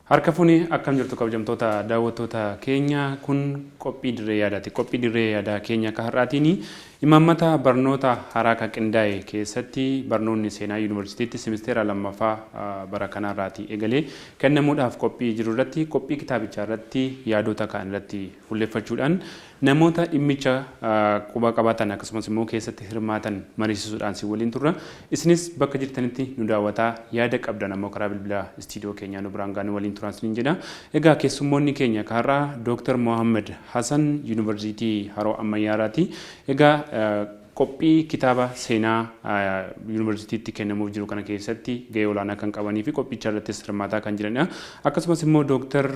Harka fuuni akkam jirtu kabajamtoota daawwattoota keenya kun qophii dirree yaadaati. Qophii dirree yaadaa keenya akka har'aatiin imaammata barnoota haaraa kan qindaa'e keessatti barnoonni seenaa yuunivarsiitiitti simisteera lammaffaa bara kanarraati eegalee kennamuudhaaf qophii jiru irratti qophii kitaabichaa irratti yaadota kaan irratti fuulleeffachuudhaan namoota dhimmicha quba qabaatan akkasumas immoo keessatti hirmaatan mariisisuudhaan si waliin turra. Isinis bakka jirtanitti nu daawwataa yaada qabdan ammoo karaa bilbilaa istiidiyoo keenyaa nu biraan gaanii waliin turan sin jedha. Egaa keessummoonni keenya karaa Dr. Mohammed Hassan Yuunivarsiitii Haroo Ammayyaaraati. Egaa qophii kitaaba seenaa yuunivarsiitiitti kennamuuf jiru kana keessatti gahee olaanaa kan qabanii fi qophicha irrattis hirmaataa kan jiranidha. Akkasumas immoo Dr.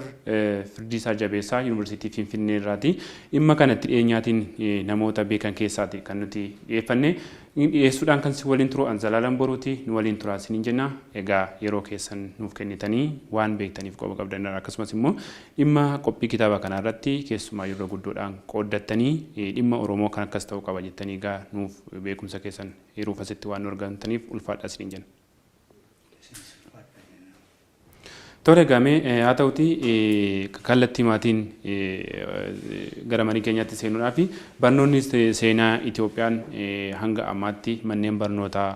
Firdiisaa Jabeessaa Yuunivarsiitii Finfinnee irraati. Dhimma kanatti dhiyeenyaatiin namoota beekan keessaati kan nuti dhiyeeffanne. Dhiyeessuudhaan kan si waliin turu Anzalaalaan Boruuti nu waliin turaa isiniin jenna. Egaa yeroo keessan nuuf kennitanii waan beektaniif qoba qabdan akkasumas immoo dhimma qophii kitaaba kana irratti keessumaa yeroo guddoodhaan qooddattanii dhimma Oromoo kan akkas ta'uu qaba jettanii egaa nuuf beekumsa keessan hiruuf asitti waan nu argamtaniif ulfaadha isiniin jenna. Tole gamee haa ta'uti kallattii maatiin gara manii keenyaatti seenuudhaaf barnoonni seenaa Itoophiyaan hanga ammaatti manneen barnootaa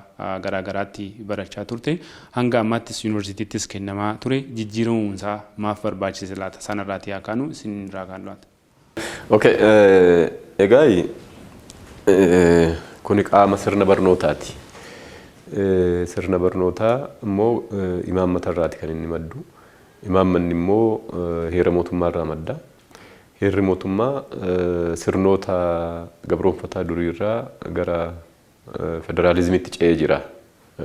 garaa garaatti barachaa turte hanga ammaattis yuunivarsiitiittis kennamaa ture jijjiiramuunsaa maaf barbaachise laata sanarraati haa kaanu isin irraa kaan laata. Okay, egaa kuni qaama sirna barnootaati. Sirna barnootaa immoo imaammata irraati kan inni maddu. Imaammanni immoo heera mootummaa irraa madda. Heerri mootummaa sirnoota gabroonfataa durii irraa gara federaalizimiitti ce'ee jira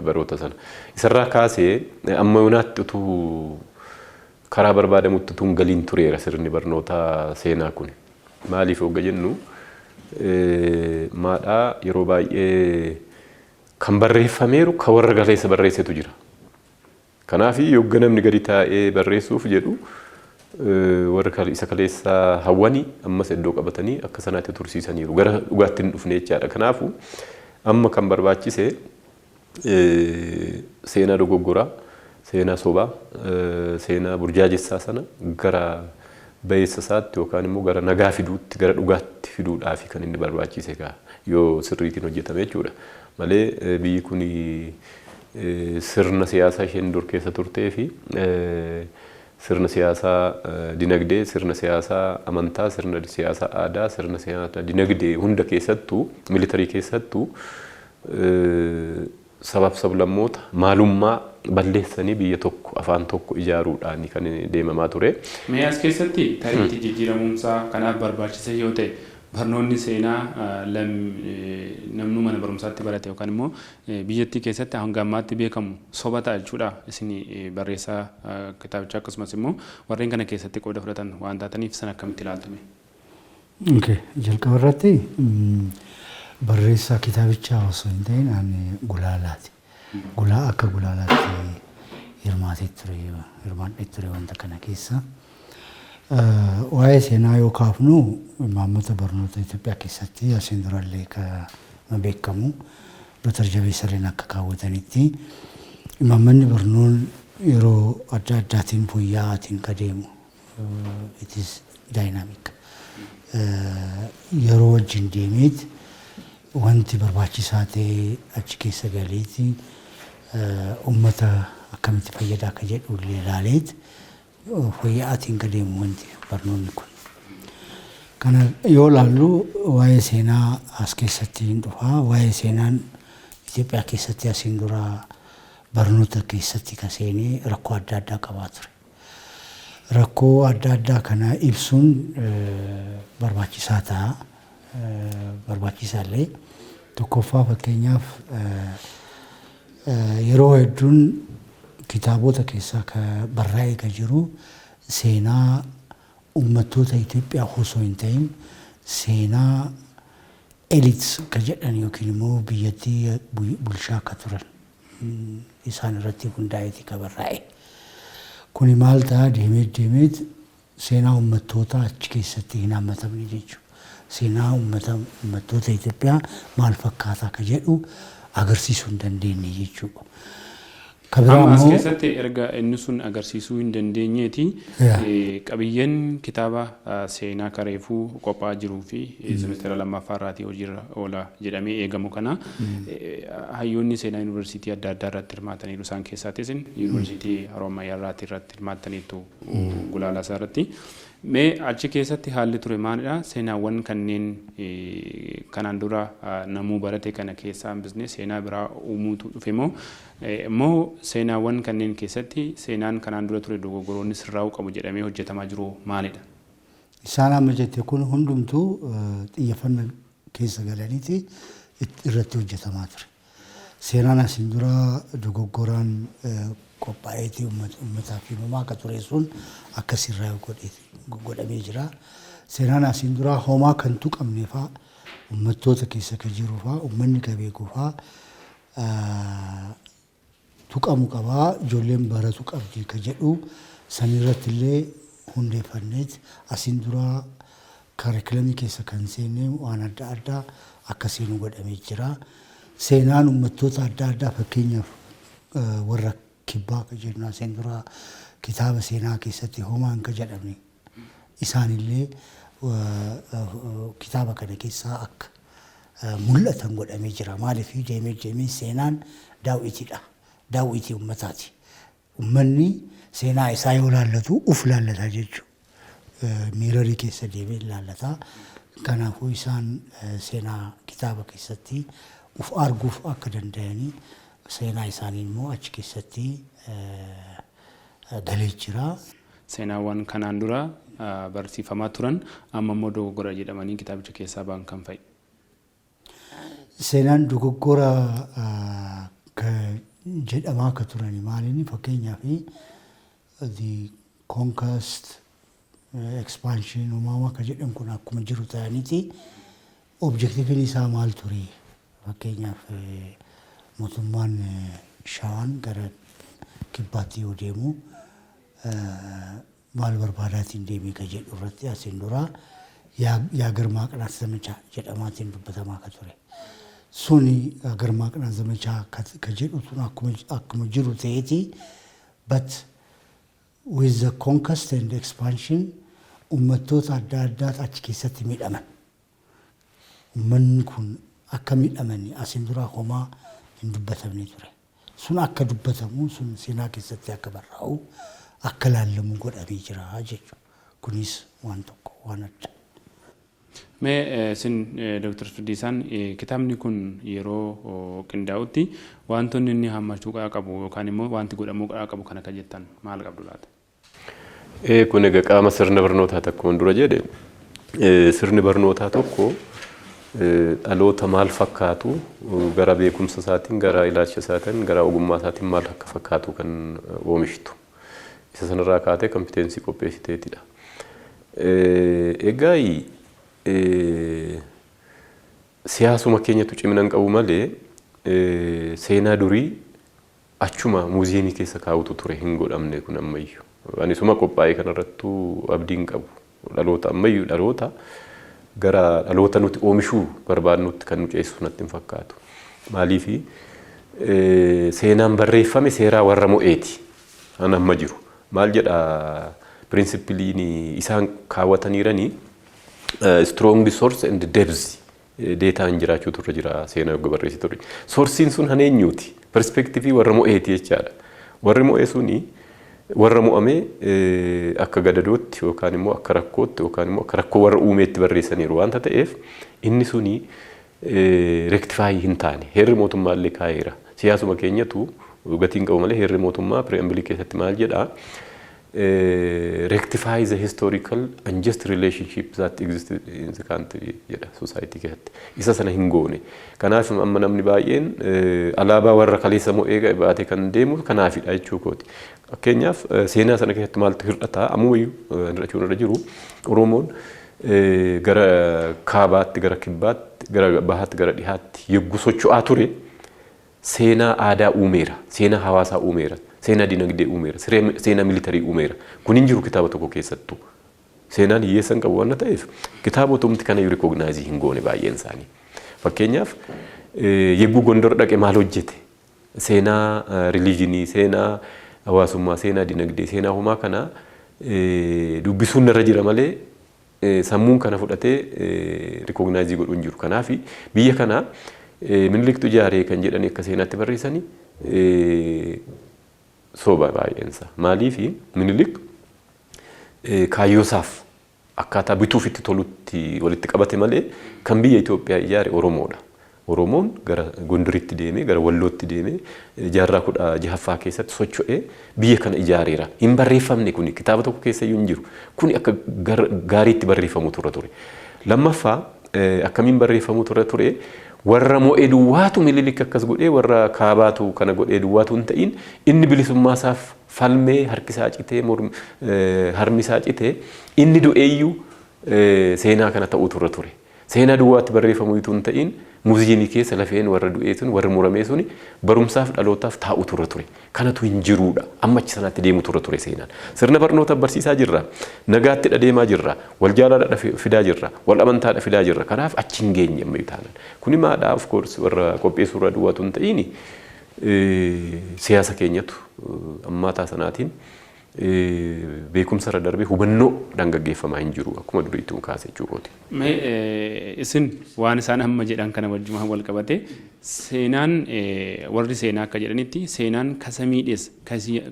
baroota sana. Isarraa kaasee amma yoonaatti utuu karaa barbaadamutti utuu galiin tureera sirni barnootaa seenaa kun. Maaliif hogga jennu maadhaa yeroo baay'ee kan barreeffameeru kan warra galeessa barreessetu jira. Kanaaf yogga namni gadi taa'ee barreessuuf jedhu warra isa kaleessa hawwanii ammas iddoo qabatanii akka sanaatti tursiisaniiru gara dhugaatti hin dhufne jechaadha. Kanaaf amma kan barbaachise seenaa dogoggoraa, seenaa sobaa, seenaa burjaajessaa sana gara bayeessa isaatti yookaan immoo gara nagaa fiduutti gara dhugaatti fiduudhaaf kan inni barbaachise yoo sirriitiin hojjetame jechuudha. Malee biyyi kun sirna siyaasaa isheen dur keessa turtee fi sirna siyaasaa dinagdee, sirna siyaasaa amantaa, sirna siyaasaa aadaa, sirna siyaasaa dinagdee hunda keessattuu militarii keessattuu sabab sablammoota maalummaa balleessanii biyya tokko afaan tokko ijaaruudhaan kan deemamaa ture. Mee as keessatti tariitii jijjiiramuumsaa kanaaf barbaachise yoo ta'e barnoonni seenaa namnu mana barumsaatti barate yookaan immoo biyyattii keessatti hanga ammaatti beekamu soba ta'a jechuudha isin barreessaa kitaabichaa akkasumas immoo warreen kana keessatti qooda fudhatan waan taataniif san akkamitti ilaaltume? Okay, jalqaba irratti barreessaa kitaabichaa osoo hin ta'in ani gulaalaati. Gulaa akka gulaalaatti hirmaatee ture wanta kana keessa. Waa'ee seenaa yoo kaafnu imaammata barnoota Itoophiyaa keessatti asiin durallee kan beekamu Dr. Jabeessaan akka kaawwatanitti imaammanni barnoon yeroo adda addaatiin fooyya'aatiin ka deemu it is dynamic. Yeroo wajjin deemeet wanti barbaachisaa ta'e achi keessa galeeti uummata akkamitti fayyadaa akka jedhu ilaaleet fooyya'aatiin ka deemu wanti barnoonni kun. Kana yoo ilaallu waa'ee seenaa as keessatti hin dhufaa. Waa'ee seenaan Itoophiyaa keessatti asiin dura barnoota keessatti ka seenee rakkoo adda addaa qabaa ture. Rakkoo adda addaa kana ibsuun barbaachisaa ta'a. Barbaachisaallee tokkoffaa fakkeenyaaf yeroo hedduun kitaabota keessaa ka barraa'ee ka jiru seenaa uummattoota Itoophiyaa osoo hin ta'in seenaa elites ka jedhan yookiin immoo biyyattii bulchaa akka turan isaan irratti hundaa'eeti ka barraa'e. Kuni maal ta'a deemeet seenaa uummattoota achi keessatti hin hammatamne jechuudha. Seenaa uummattoota Itoophiyaa maal fakkaataa ka jedhu agarsiisuu hin dandeenye jechuudha. Amma as keessatti erga inni sun agarsiisuu hin dandeenyeeti qabiyyeen kitaaba seenaa kareefuu qophaa jiruu fi semestera lammaffaa irraatii hojiirra oola jedhamee eegamu kana hayyoonni seenaa yuunivarsiitii adda addaa irratti hirmaataniiru isaan keessaattis yuunivarsiitii Harommayyaa irratti hirmaataniitu gulaalaa isaa irratti. Mee achi keessatti haalli ture maalidha? Seenaawwan kanneen kanaan dura namuu barate kana keessaa hambisnee seenaa biraa uumuutu dhufe moo seenaawwan kanneen keessatti seenaan kanaan dura ture dogoggoroonni sirraa'uu qabu jedhamee hojjetamaa jiru maalidha? Isaan amma jette kun hundumtuu xiyyeeffannaa keessa galaniiti irratti hojjetamaa ture. Seenaan asiin dura dogoggoraan qophaa'eetii uummataaf himamaa akka ture sun akka sirraa'u godhamee jira. Seenaan asiin dura homaa kan tuqamne fa'aa uummattoota keessa kan jiru fa'aa uummanni kan beeku fa'aa tuqamu qabaa ijoolleen baratu qabdi kan jedhu sanirratti illee hundeeffanneeti asiin dura kaarikilamii keessa kan seenne waan adda addaa akka seenu godhamee jira. Seenaan uummattoota adda addaa fakkeenyaaf warra kibbaa kan jennu asiin dura kitaaba seenaa keessatti homaan kan jedhamne isaanillee kitaaba kana keessaa akka mul'atan godhamee jira. Maaliif deemee seenaan daawwitiidha. Daawwitii uummataati. Uummanni seenaa isaa yoo laallatu uf laallata jechuudha. Miirarii keessa deemee laallata. Kanaafuu isaan seenaa kitaaba keessatti uf arguuf akka danda'anii seenaa isaanii immoo achi keessatti galee jira. Seenaawwan kanaan dura barsiifamaa turan amma immoo dogoggora jedhamanii kitaabicha keessaa ba'an kan fa'i. Seenaan dogoggora jedhamaa akka turani maaliin fakkeenyaaf the conquest expansion uumamaa akka jedhan kun akkuma jiru ta'aniiti objektiiviin isaa maal ture? Fakkeenyaaf mootummaan Shawaan gara kibbaatti yoo deemu maal barbaadaatiin deemee kan jedhu irratti asiin dura yaa garmaaqnaa zamachaa jedhamaatiin dubbatamaa akka ture. Suni garmaaqnaa zamachaa kan jedhu sun akkuma jiru ta'eeti but with the conquest and expansion uummattoota adda addaatu achi keessatti miidhaman. Uummanni kun akka miidhamanii asiin dura homaa hin dubbatamne ture. Sun akka dubbatamu sun seenaa keessatti akka barraa'u akka laallamu godhamee jira jechuudha. Kunis waan tokko waan adda. Mee sin Dr. Firdisaan kitaabni kun yeroo qindaa'utti wantoonni inni hammachuu qabu yookaan immoo wanti godhamuu qabu kana kan jettan maal qabdu laata? Kun egaa qaama sirna barnootaa tokkoon dura jedhe sirni barnootaa tokko dhaloota maal fakkaatu gara beekumsa isaatiin gara ilaalcha isaatiin gara ogummaa isaatiin maal akka fakkaatu kan oomishtu. Isa sanarraa kaatee kompeetensii qopheessiteetidha. Egaa siyaasuma keenyatu cimina hin qabu malee seenaa durii achuma muuziyeemii keessa kaa'utu ture hin godhamne kun ammayyuu. Ani suma qophaa'ee kanarrattuu abdiin qabu. Dhaloota ammayyuu dhaloota gara dhaloota nuti oomishuu barbaadnutti kan nu ceessu natti hin fakkaatu. Maaliif seenaan barreeffame seeraa warra mo'eeti. An amma jiru. Maal jedha pirinsipiliin isaan kaawwataniiranii strong source and depth deetaan jiraachuu turre jira seenaa yoo barreessitu turre. Soorsiin sun haneenyuuti. Perspektiivii warra mo'eeti jechaadha. Warri mo'ee suni warra mo'amee akka gadadootti yookaan immoo akka rakkootti yookaan immoo akka rakkoo warra uumeetti barreessaniiru waanta ta'eef inni suni rektifaayii hin taane heerri mootummaallee kaa'eera. Siyaasuma keenyatu gatiin qabu malee heerri mootummaa preambilii keessatti maal jedhaa rectify the historical and just relationship that existed in the country jedha society keessatti. Isa sana hin goone. Kanaaf amma namni baay'een alaabaa warra kaleessa mo'ee baatee kan deemu kanaafidha jechuu kooti. Fakkeenyaaf seenaa sana keessatti maaltu hir'ataa ammuyyuu hir'achuun irra jiru Oromoon gara kaabaatti gara kibbaatti gara bahaatti gara dhihaatti yogguu socho'aa ture seenaa aadaa uumeera seenaa hawaasaa uumeera seenaa dinagdee uumeera seenaa militarii uumeera kun hin jiru kitaaba tokko keessattuu seenaan hiyyeessan qabu waan ta'eef kitaabotumti kana recognize hin goone baay'een isaanii fakkeenyaaf yogguu Gondor dhaqe maal hojjete seenaa religiinii, seenaa hawaasummaa, seenaa dinagdee, seenaa homaa kana dubbisuun irra jira malee sammuun kana fudhatee rikognaayizii godhu hin jiru. Kanaaf biyya kana Miniliktu ijaaree kan jedhanii akka seenaatti barreessanii soba baay'eensa. Maaliif Minilik kaayyoosaaf akkaataa bituuf itti tolutti walitti qabate malee kan biyya Itoophiyaa ijaare Oromoodha. Oromoon gara Gondoritti deemee gara Wallootti deemee jaarraa 16ffaa keessatti socho'ee biyya kana ijaareera. Hin barreeffamne kuni kitaaba tokko keessa iyyuu hin jiru. Kuni akka gaariitti barreeffamu ture. Lammaffaa akkamiin barreeffamu ture warra mo'ee duwwaatu Minilik akkas godhee warra kaabaatu kana godhee duwwaatu hin ta'in inni bilisummaasaaf falmee harkisaa citee harmisaa citee inni du'eeyyuu seenaa kana ta'uu ture. Seenaa duwwaatti barreeffamuu ituu hin ta'in muuziyeemii keessa lafeen warra du'ee sun warra muramee suni barumsaaf dhalootaaf taa'u ture. Kanatu hin jiruudha. Amma achi sanaatti deemu ture seenaan. Sirna barnoota barsiisaa jirra. Nagaatti deemaa jirra. Wal jaalala fidaa jirra. Wal amantaa fidaa jirra. Kanaaf achi hin geenye amma taanan. Kuni maadhaa of course warra qopheessuu irra duwwaatu hin ta'in siyaasa keenyatu ammaataa sanaatiin beekumsa irra darbee hubannoo gaggeeffamaa hin jiru akkuma duriitti kaasee jechuudha. Isin waan isaan amma jedhan kana wajjin wal qabate seenaan warri seenaa akka jedhanitti seenaan kasa miidhees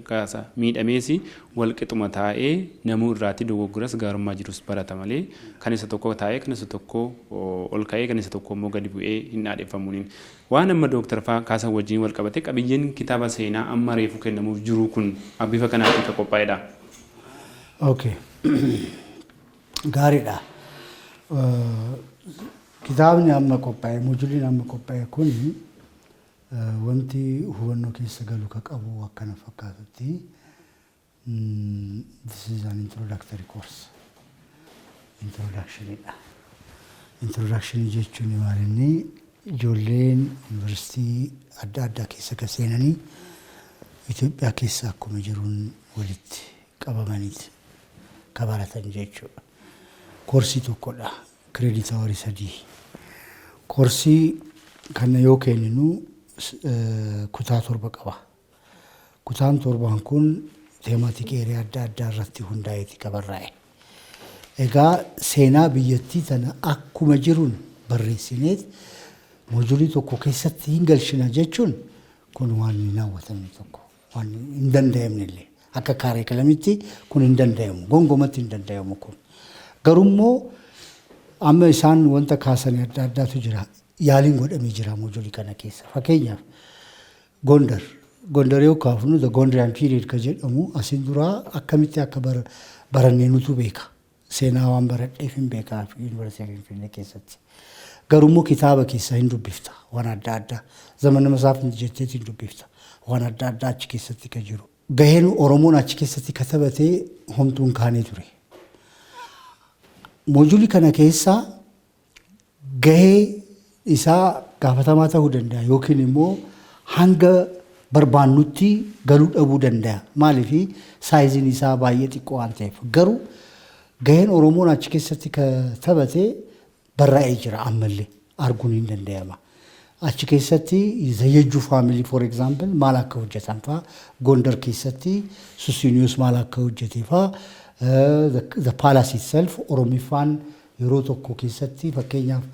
kasa miidhamees wal qixuma taa'ee namuu irraatti dogoggoras gaarummaa jirus barata malee kan isa tokko taa'ee kan isa tokko ol ka'ee kan isa tokko immoo gadi bu'ee hin dhaadheeffamuun waan amma Dooktar Faa Kaasan wajjin wal qabate qabiyyeen kitaaba seenaa amma reefu kennamuuf jiru kun bifa kanaatiin kan qophaa'edha. Okay. Gaariidha. Kitaabni amma qophaa'e mojuliin amma qophaa'e kun wanti hubannoo keessa galu ka qabu akkana fakkaatutti this is an introductory course. Introductionidha. Introduction jechuun maal inni ijoolleen yuunivarsiitii adda addaa keessa ka seenanii Itoophiyaa keessa akkuma jiruun walitti qabamaniiti ka baratan jechuudha. Koorsii tokkodha. Kireedita horii 3. Koorsii kana yoo kenninu kutaa 7 qaba. Kutaan 7 kun teemaatik eerii adda addaa irratti hundaa'eeti ka barraa'e. Egaa seenaa biyyattii tana akkuma jiruun barreessineet moojulii tokko keessatti hin galchina jechuun kun waan hin hawwatamne tokko waan hin danda'amne illee akka kaarikulamitti kun hin danda'amu gongomatti hin danda'amu kun garummoo amma isaan wanta kaasanii adda addaatu jira yaaliin godhamee jira moojulii kana keessa fakkeenyaaf Gondar yoo kaafnu the Gondarian period ka jedhamu asin duraa akkamitti akka barannee nutu beeka seenaa waan baradheef hin beekaa fi yuunivarsiitii Finfinnee keessatti garummoo kitaaba keessa hin dubbifta waan adda addaa zamana masaafni jetteetiin dubbifta waan adda addaa achi keessatti ka jiru gaheen Oromoon achi keessatti katabatee homtuun kaanee ture. Moojulii kana keessa gahee isaa gaafatamaa ta'uu danda'a yookiin immoo hanga barbaannutti galuu dhabuu danda'a. Maaliif saayiziin isaa baay'ee xiqqoo waan ta'eef garuu gaheen Oromoon achi keessatti katabatee barraa'ee jira ammallee arguun hin danda'ama. Achi keessatti Zayyajjuu family for example maal akka hojjetan fa'aa Gondar keessatti Susinius maal akka hojjetee fa'aa the palace itself Oromiffaan yeroo tokko keessatti fakkeenyaaf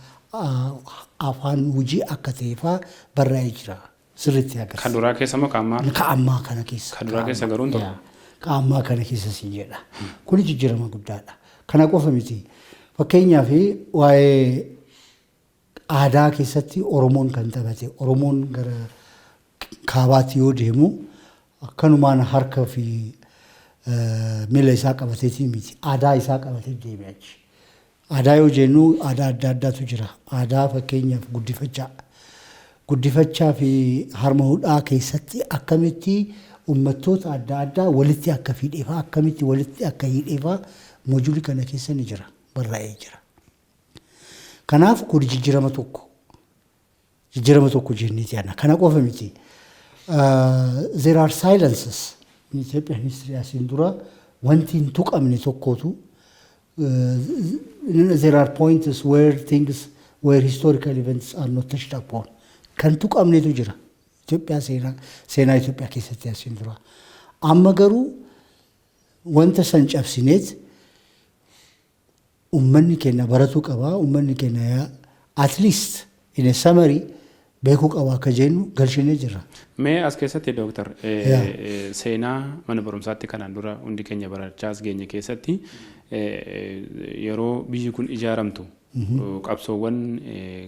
afaan hojii akka ta'e fa'aa barraa'ee jira. Sirriitti agarsiisa. Kan duraa keessa moo kan ammaa? Kan ammaa kana keessa. Kan duraa keessa garuu hin ta'u. Kan ammaa kana keessa si jedha. Kun jijjiirama guddaadha. Kana qofa miti. Fakkeenyaaf waa'ee aadaa keessatti Oromoon kan taphate Oromoon gara kaabaatti yoo deemu akkanumaan harka fi miila isaa qabateetii miti aadaa isaa qabatee deebi'a achi. Aadaa yoo jennu aadaa adda addaatu jira. Aadaa fakkeenyaaf guddifachaa fi harma hudhaa keessatti akkamitti uummattoota adda addaa walitti akka fiidheefaa akkamitti walitti akka hidheefaa moojulii kana keessa ni jira barraa'ee jira. Kanaaf kun jijjiirama tokko jenneeti ana kana qofa miti. There are silences in Ethiopian history asin dura wanti hin tuqamne tokkotu there are points where historical events are not touched upon. Kan tuqamnetu jira Itoophiyaa seenaa Itoophiyaa keessatti asiin dura. Amma garuu wanta san cabsineet ummanni keenya baratuu qabaa, ummanni keenya at least in a summary beekuu qabaa akka jennu galchinee jirra. Mee as keessatti Dooktar seenaa mana barumsaatti kanaan dura hundi keenya barachaa as geenye keessatti yeroo biyyi kun ijaaramtu qabsoowwan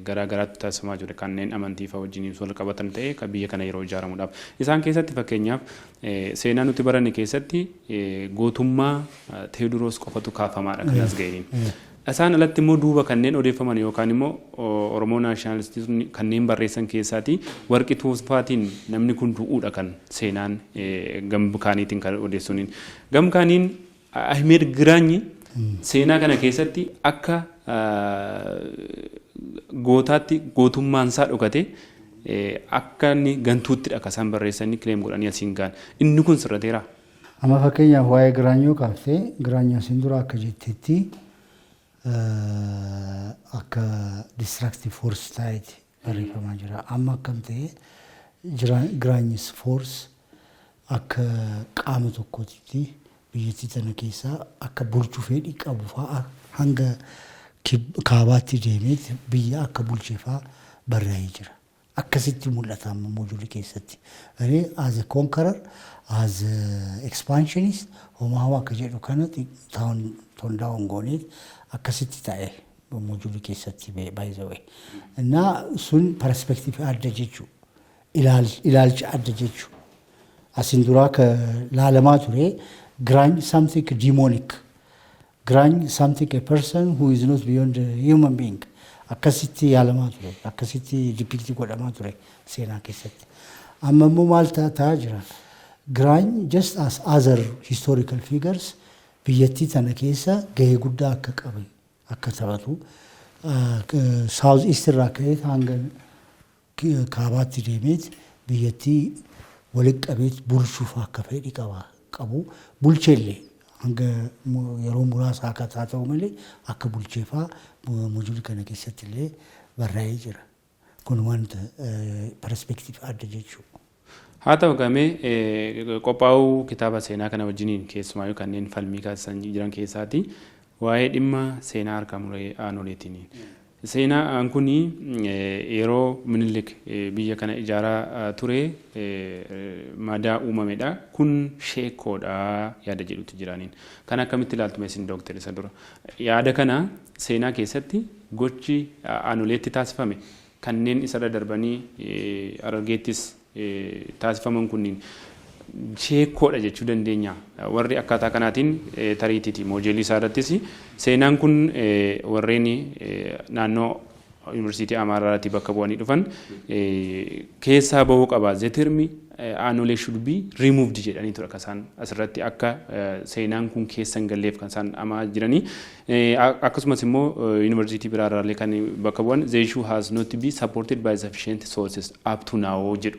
garaa garaatti taasifamaa jiru kanneen amantii fa'aa wajjin wal qabatan ta'ee kan biyya kana yeroo ijaaramuudhaaf. Isaan keessatti fakkeenyaaf seenaa nuti baranne keessatti gootummaa Teewodiroos qofatu kaafamaadha kan as ga'een. Isaan alatti immoo duuba kanneen odeeffaman yookaan immoo Oromoo naashinaalistiiwwan kanneen barreessan keessaati warqii Tuusfaatiin namni kun du'uudha kan seenaan gamkaaniitiin kan odeessuuniin. Gamkaaniin Ahmed Giraanyi seenaa kana keessatti akka gootaatti gootummaan isaa dhokate akka inni gantuutti akka isaan barreessanii kileem godhanii asiin gaan. Inni kun sirrateera. Amma fakkeenyaaf waa'ee Giraanyoo kaaftee Giraanyoo asiin dura akka jetteetti akka distractive force ta'eeti barreeffamaa jira. Amma akkam ta'e Giraanyis force akka qaama tokkootti biyyattii tana keessaa akka bulchuu fedhii qabu fa'aa hanga kaabaatti deemeet biyya akka bulchee fa'aa barreeffamee jira. Akkasitti mul'ata amma moojulii keessatti. As a conqueror, as a expansionist, homaa akka jedhu kana tondaa'uun gooneet akkasitti ta'e moojulii keessatti by the way. Innaa sun perspektiifi adda jechuu ilaalcha adda jechuu. Asin duraa ka laalamaa ture Grudge something demonic. Grudge something a person who is not beyond a human being. Akkasitti yaalamaa ture. Akkasitti depicti godhamaa ture seenaa keessatti. Amma immoo maal ta'aa jira? Grudge just as other historical figures biyyattii tana keessa gahee guddaa akka qabu akka taphatu South East irraa ka'ee hanga kaabaatti deemeet biyyattii walitti qabeet bulchuuf akka fedhii qabu bulcheellee hanga yeroo muraasa akka ta'u malee akka bulcheefaa moojulii kana keessatti illee barreeffamee jira. Kun wanta perspektiifi adda jechuudha. Haa ta'u gamee qophaa'uu kitaaba seenaa kana wajjiniin keessumaa kanneen falmii kaasisan jiran keessaati waa'ee dhimma seenaa Haqamuuf Aanooleetiin. Seenaan kun yeroo Minilik biyya kana ijaaraa ture madaa uumamedha. Kun sheekoodha yaada jedhutu jiraaniin. Kan akkamitti ilaaltu meeshaan Dooktar isa dura. Yaada kana seenaa keessatti gochi Aanooleetti taasifame kanneen isarra darbanii Harargeettis taasifaman kunniin sheekoodha jechuu dandeenya. Warri akkaataa kanaatiin tariitiiti moojelii isaarrattis seenaan kun warreen naannoo Yuunivarsiitii Amaaraatti bakka bu'anii dhufan keessaa bahuu qaba. Zetermi Aanolee should be removed jedhanii ture akka isaan asirratti akka seenaan kun keessa hin galleef kan isaan amaa jiranii. Akkasumas immoo Yuunivarsiitii biraarraallee kan bakka bu'an the issue has not been supported by sufficient sources up to now jedhu.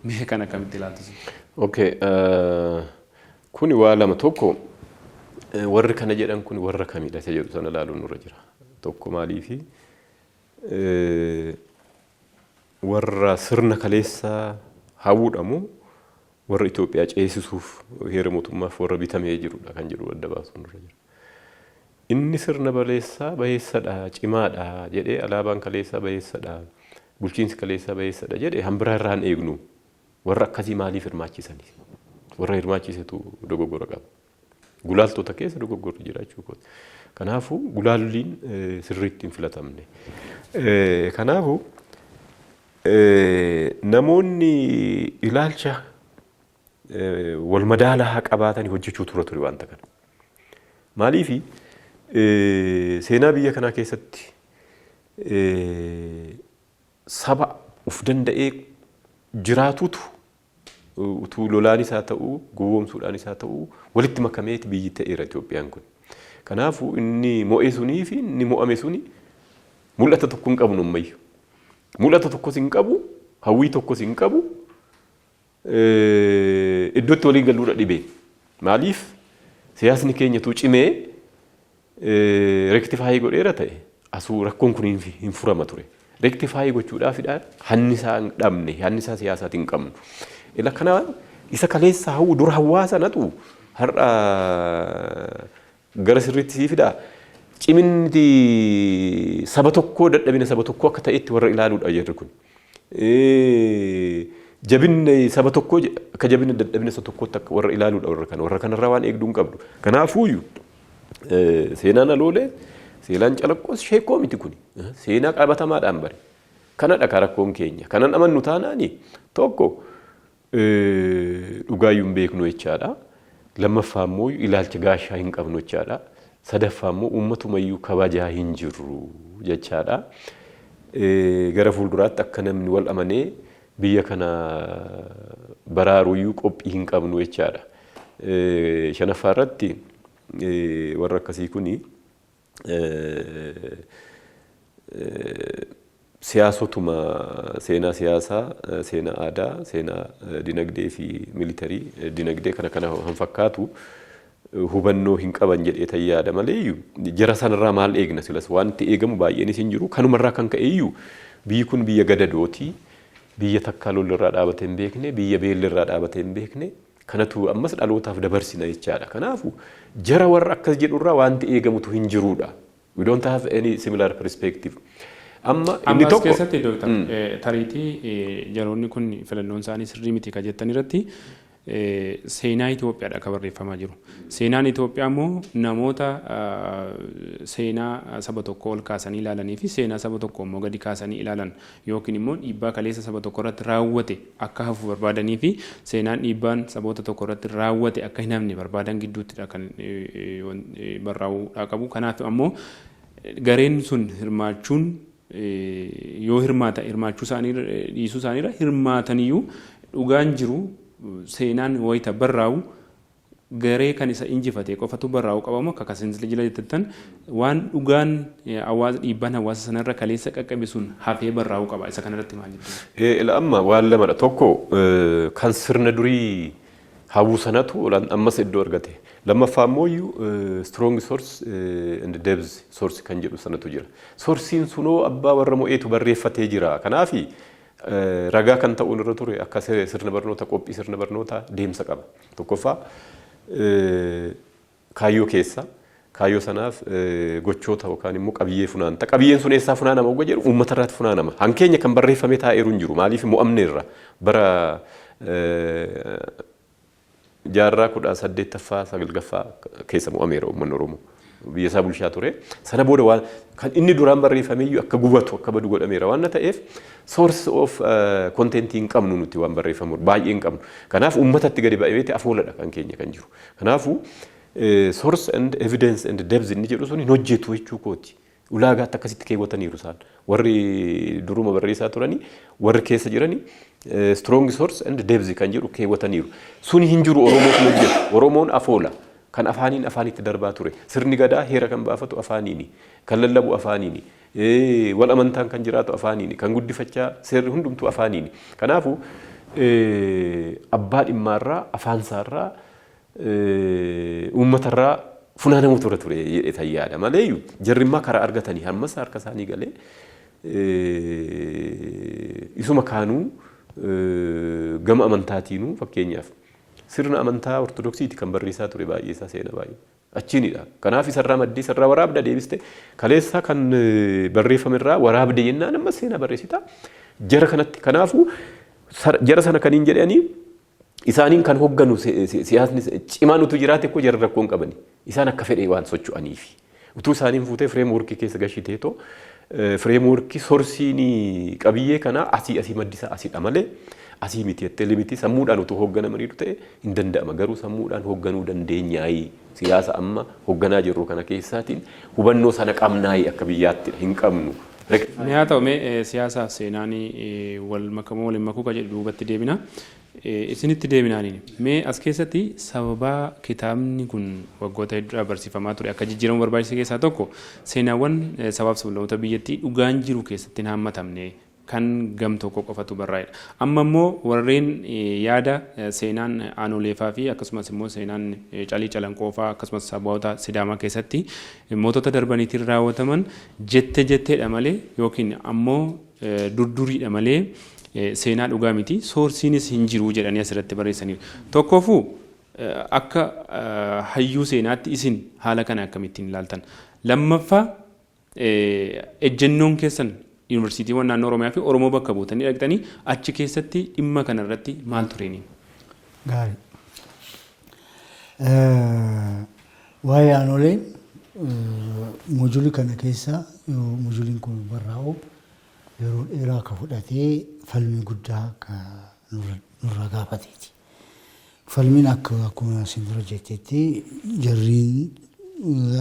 Mee kana akkamitti ilaaltu? Okay, kuni waa lama tokko warri kana jedhan kun warra kamidha jedhu sana ilaaluun nurra jira. Tokko maaliifi warra sirna kaleessaa hawuudhamu warra Itoophiyaa ceesisuuf heera mootummaaf warra bitamee jirudha kan jedhu adda baasuun nurra jira. Inni sirna baleessaa baheessadha cimaadha jedhee alaabaan kaleessaa baheessadha bulchiinsi kaleessaa baheessadha jedhee hambira irraa hin eegnu. Warra akkasii maaliif hirmaachisanii? Warra hirmaachisetu dogoggora qaba. Gulaaltota keessa dogoggorri jira jechuudha. Kanaafuu gulaalliin sirriitti hin filatamne. Kanaafuu namoonni ilaalcha wal madaalaa haa qabaatanii hojjechuu ture wanta kana. Maaliifi seenaa biyya kanaa keessatti saba uf danda'ee jiraatutu utuu lolaanis haa ta'u gowwoomsuudhaanis haa ta'u walitti makameeti biyyi ta'eera Itoophiyaan kun. Kanaafuu inni mo'ee sunii fi inni mo'ame suni mul'ata tokko hin qabu ammayyu. Mul'ata tokkos hin qabu, hawwii tokkos hin qabu. Iddootti waliin galuudha dhibee. Maaliif siyaasni keenyatu cimee rektifaayii godheera ta'e asuu rakkoon kun hin furama ture. rectify gochuudhaafidhaan hannisaa hin dhabne hannisaa siyaasaatiin hin qabnu. Ila kana isa kaleessa hawwu dura hawaasa natu har'a gara sirriitti siifidha. Ciminti saba tokkoo dadhabina saba tokkoo akka ta'etti warra ilaaluudha jirru kun. Jabinni saba tokkoo akka jabinni dadhabina saba tokkootti akka warra ilaaluudha warra kanarraa waan eegduu hin qabdu. Kanaafuuyyu seenaan aloolee seenaan calaqqoos sheekoo miti kun seenaa qabatamaadhaan bare. Kanadha karakkoon keenya. Kanan amannu taanaani tokko dhugaayyuu hin beeknu jechaadha. Lammaffaa immoo ilaalcha gaashaa hin qabnu jechaadha. Sadaffaa immoo uummatumayyuu kabajaa hin jirru jechaadha. Gara fuulduraatti akka namni wal amanee biyya kana baraaruuyyuu qophii hin qabnu jechaadha. Shanaffaa irratti warra akkasii kuni siyaasotuma seenaa siyaasaa, seenaa aadaa, seenaa dinagdee fi militarii dinagdee kana han fakkaatu hubannoo hin qaban jedhee tayyaada malee jara sanarraa maal eegna silas wanti eegamu baay'eenis hin jiru kanumarraa kan ka'eeyyuu biyyi kun biyya gadadooti biyya takkaa lolirraa dhaabatee hin beekne biyya beellirraa dhaabatee hin beekne kanatu ammas dhalootaaf dabarsina jechaadha. Kanaafu jara warra akkas jedhurraa wanti eegamutu hin jiruudha. We don't have any similar perspective. Amma inni tokko keessatti tariitii jaroonni kun filannoon isaanii sirrii miti ka jettan irratti seenaa Itoophiyaadha akka barreeffamaa jiru. Seenaan Itoophiyaa immoo namoota seenaa saba tokko ol kaasanii ilaalanii fi seenaa saba tokko immoo gadi kaasanii ilaalan yookiin immoo dhiibbaa kaleessa saba tokko irratti raawwate akka hafu barbaadanii fi seenaan dhiibbaan saboota tokko irratti raawwate akka hin hafne barbaadan gidduuttidha kan barraa'uudhaa qabu. Kanaaf ammoo gareen sun hirmaachuun yoo hirmaachuu isaanii dhiisuu isaaniirra hirmaataniyyuu dhugaan jiru seenaan wayita barraa'u garee kan isa injifate qofatu barraa'u qabamu akka kasensi jila jettan waan dhugaan hawaasa dhiibbaan hawaasa sanarra kaleessa qaqqabe sun hafee barraa'u qaba. Isa kanarratti maal jettu? Amma waan lamadha. Tokko kan sirna durii hawwu sanatu ammas iddoo argate. Lammaffaa immoo strong source and depth source kan jedhu sanatu jira. Soursiin sunoo abbaa warra mo'eetu barreeffatee jira. Kanaafi ragaa kan ta'uun irra ture akka sirna barnoota qophii sirna barnoota deemsa qaba. Tokkoffaa kaayyoo keessa kaayyoo sanaaf gochoota yookaan immoo qabiyyee funaanta. Qabiyyeen sun eessaa funaanama uga jedhu uummata irratti funaanama. Hankeenya kan barreeffamee taa'eeru hin jiru. Maaliif mo'amneerra bara jaarraa 18ffaa 9ffaa keessa mo'ameera uummanni Oromoo. Biyya isaa bulchaa ture. Sana booda waan kan inni duraan barreeffameeyyuu akka gubatu akka badu godhameera waan ta'eef source of content hin qabnu nuti waan barreeffamu baay'ee hin qabnu. Kanaaf uummatatti gadi ba'eeti afooladha kan keenya kan jiru. Kanaafu source and evidence and depth inni jedhu sun hin hojjetu jechuu kooti. Ulaagaatti akkasitti keewwataniiru isaan. Warri duruma barreessaa turanii warri keessa jiranii strong source and depth kan jedhu keewwataniiru. Suni hin jiru Oromoo kun hojjetu. Oromoon afoola. Kan afaanitti darbaa ture. Sirni gadaa heera kan baafatu afaaniini. Kan lallabu afaaniini. Wal amantaan kan jiraatu afaaniini. Kan guddifachaa seerri hundumtuu afaaniini. Kanaafu abbaa dhimmaarraa afaansaarraa uummatarraa funaanamuu ture jedhee tayyaadha maleeyyuu jarrimmaa karaa argatanii hammas harka isaanii galee isuma kaanuu gama amantaatiinuu fakkeenyaaf sirna amantaa ortodoksiiti kan barreessaa ture baay'ee isaa seena baay'ee achiinidha. Kanaaf isarraa maddii isarraa waraabda deebiste kaleessa kan barreeffamerraa waraabde jennaan amma seenaa barreessita jara kanatti kanaafu jara sana kaniin jedhanii isaaniin kan hogganu siyaasni cimaan utuu jiraate ko jara rakkoon qabani isaan akka fedhee waan socho'aniifi utuu isaaniin fuutee fireemworkii keessa gashiteetoo fireemworkii soorsiin qabiyyee kana asii maddisaa asiidha malee asii miti jettee limiti sammuudhaan utuu hoogganamaniiru ta'e hin danda'ama garuu sammuudhaan hoogganuu dandeenyaayi siyaasa amma hoogganaa jirru kana keessaatiin hubannoo sana qabnaayi akka biyyaatti hin qabnu. Haa ta'u mee siyaasaaf seenaanii wal makamuu waliin makuu ka jedhu duubatti deebina. Isinitti deebinaaniin mee as keessatti sababa kitaabni kun waggoota hedduudhaa barsiifamaa ture akka jijjiiramu barbaachise keessaa tokko seenaawwan sabaaf sablammoota biyyattii dhugaan jiru keessatti hin hammatamne kan gam tokko qofatu barraa'edha. Amma immoo warreen yaada seenaan Aanoleefaa fi akkasumas immoo seenaan Calii Calanqoofaa akkasumas saboota Sidaamaa keessatti mootota darbaniitiin raawwataman jetteedha malee yookiin ammoo durduriidha malee seenaa dhugaa miti soorsiinis hin jiru jedhanii asirratti barreessaniiru. Tokkoofuu akka hayyuu seenaatti isin haala kana akkamittiin ilaaltan? Lammaffaa ejjennoon keessan yuunivarsiitiiwwan naannoo Oromiyaa fi Oromoo bakka buutanii dhaqxanii achi keessatti dhimma kana irratti maal tureeni? Gaarii. Waa'ee Aanoleen mojuulii kana keessa mojuuliin kun barraa'u yeroo dheeraa akka fudhatee falmii guddaa akka nurra gaafateeti. Falmiin akkuma isin dura jettetti jarriin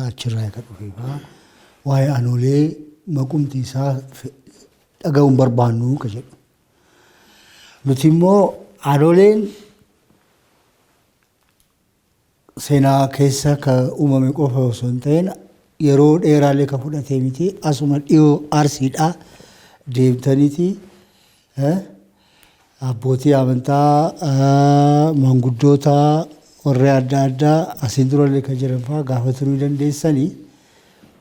achirraa akka dhufeefaa waa'ee Aanolee maqumti isaa dhaga'uun barbaannu ka jedhu. Nuti immoo Aanoleen seenaa keessa ka uumame qofa osoo hin ta'in yeroo dheeraallee ka fudhatee miti asuma dhiyoo Arsiidhaa deemtaniiti abbootii amantaa maanguddoota warree adda addaa asiin durallee ka jiran fa'aa gaafatuu dandeessanii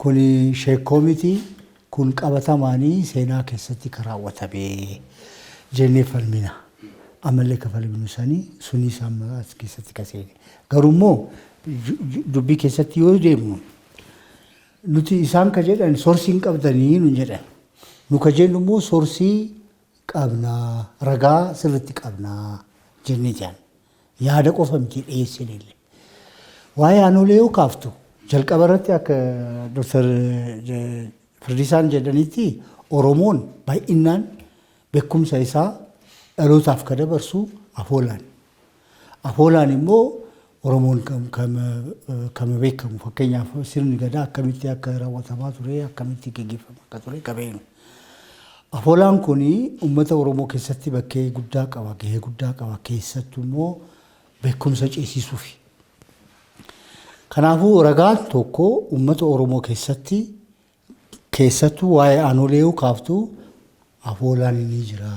kun sheekoo miti kun qabatamaanii seenaa keessatti ka raawwatame jennee falmina. Ammallee ka falminu sanii sunis amma as keessatti ka seene. Garuu immoo dubbii keessatti yoo deemnu nuti isaan ka jedhan soorsiin qabdanii nu jedhan. Nu ka jennu immoo soorsii qabnaa ragaa sirriitti qabnaa jennee jaan. Yaada qofa miti dhiyeessinillee. Waa'ee Aanolee yoo kaaftu jalqaba irratti akka Dr. Firdisaan jedhanitti Oromoon baay'inaan beekumsa isaa dhalootaaf ka dabarsu afoolaan. Afoolaan immoo Oromoon kama beekamu fakkeenyaaf sirni gadaa akkamitti akka raawwatamaa ture akkamitti gaggeeffama akka ture qabeenu. Afoolaan kun uummata Oromoo keessatti bakkee guddaa qaba gahee guddaa qaba keessattuu immoo beekumsa ceesisuufi. Kanaafuu ragaan tokko uummata Oromoo keessattuu waa'ee Aanolee yoo kaaftu afoolaan ni jira.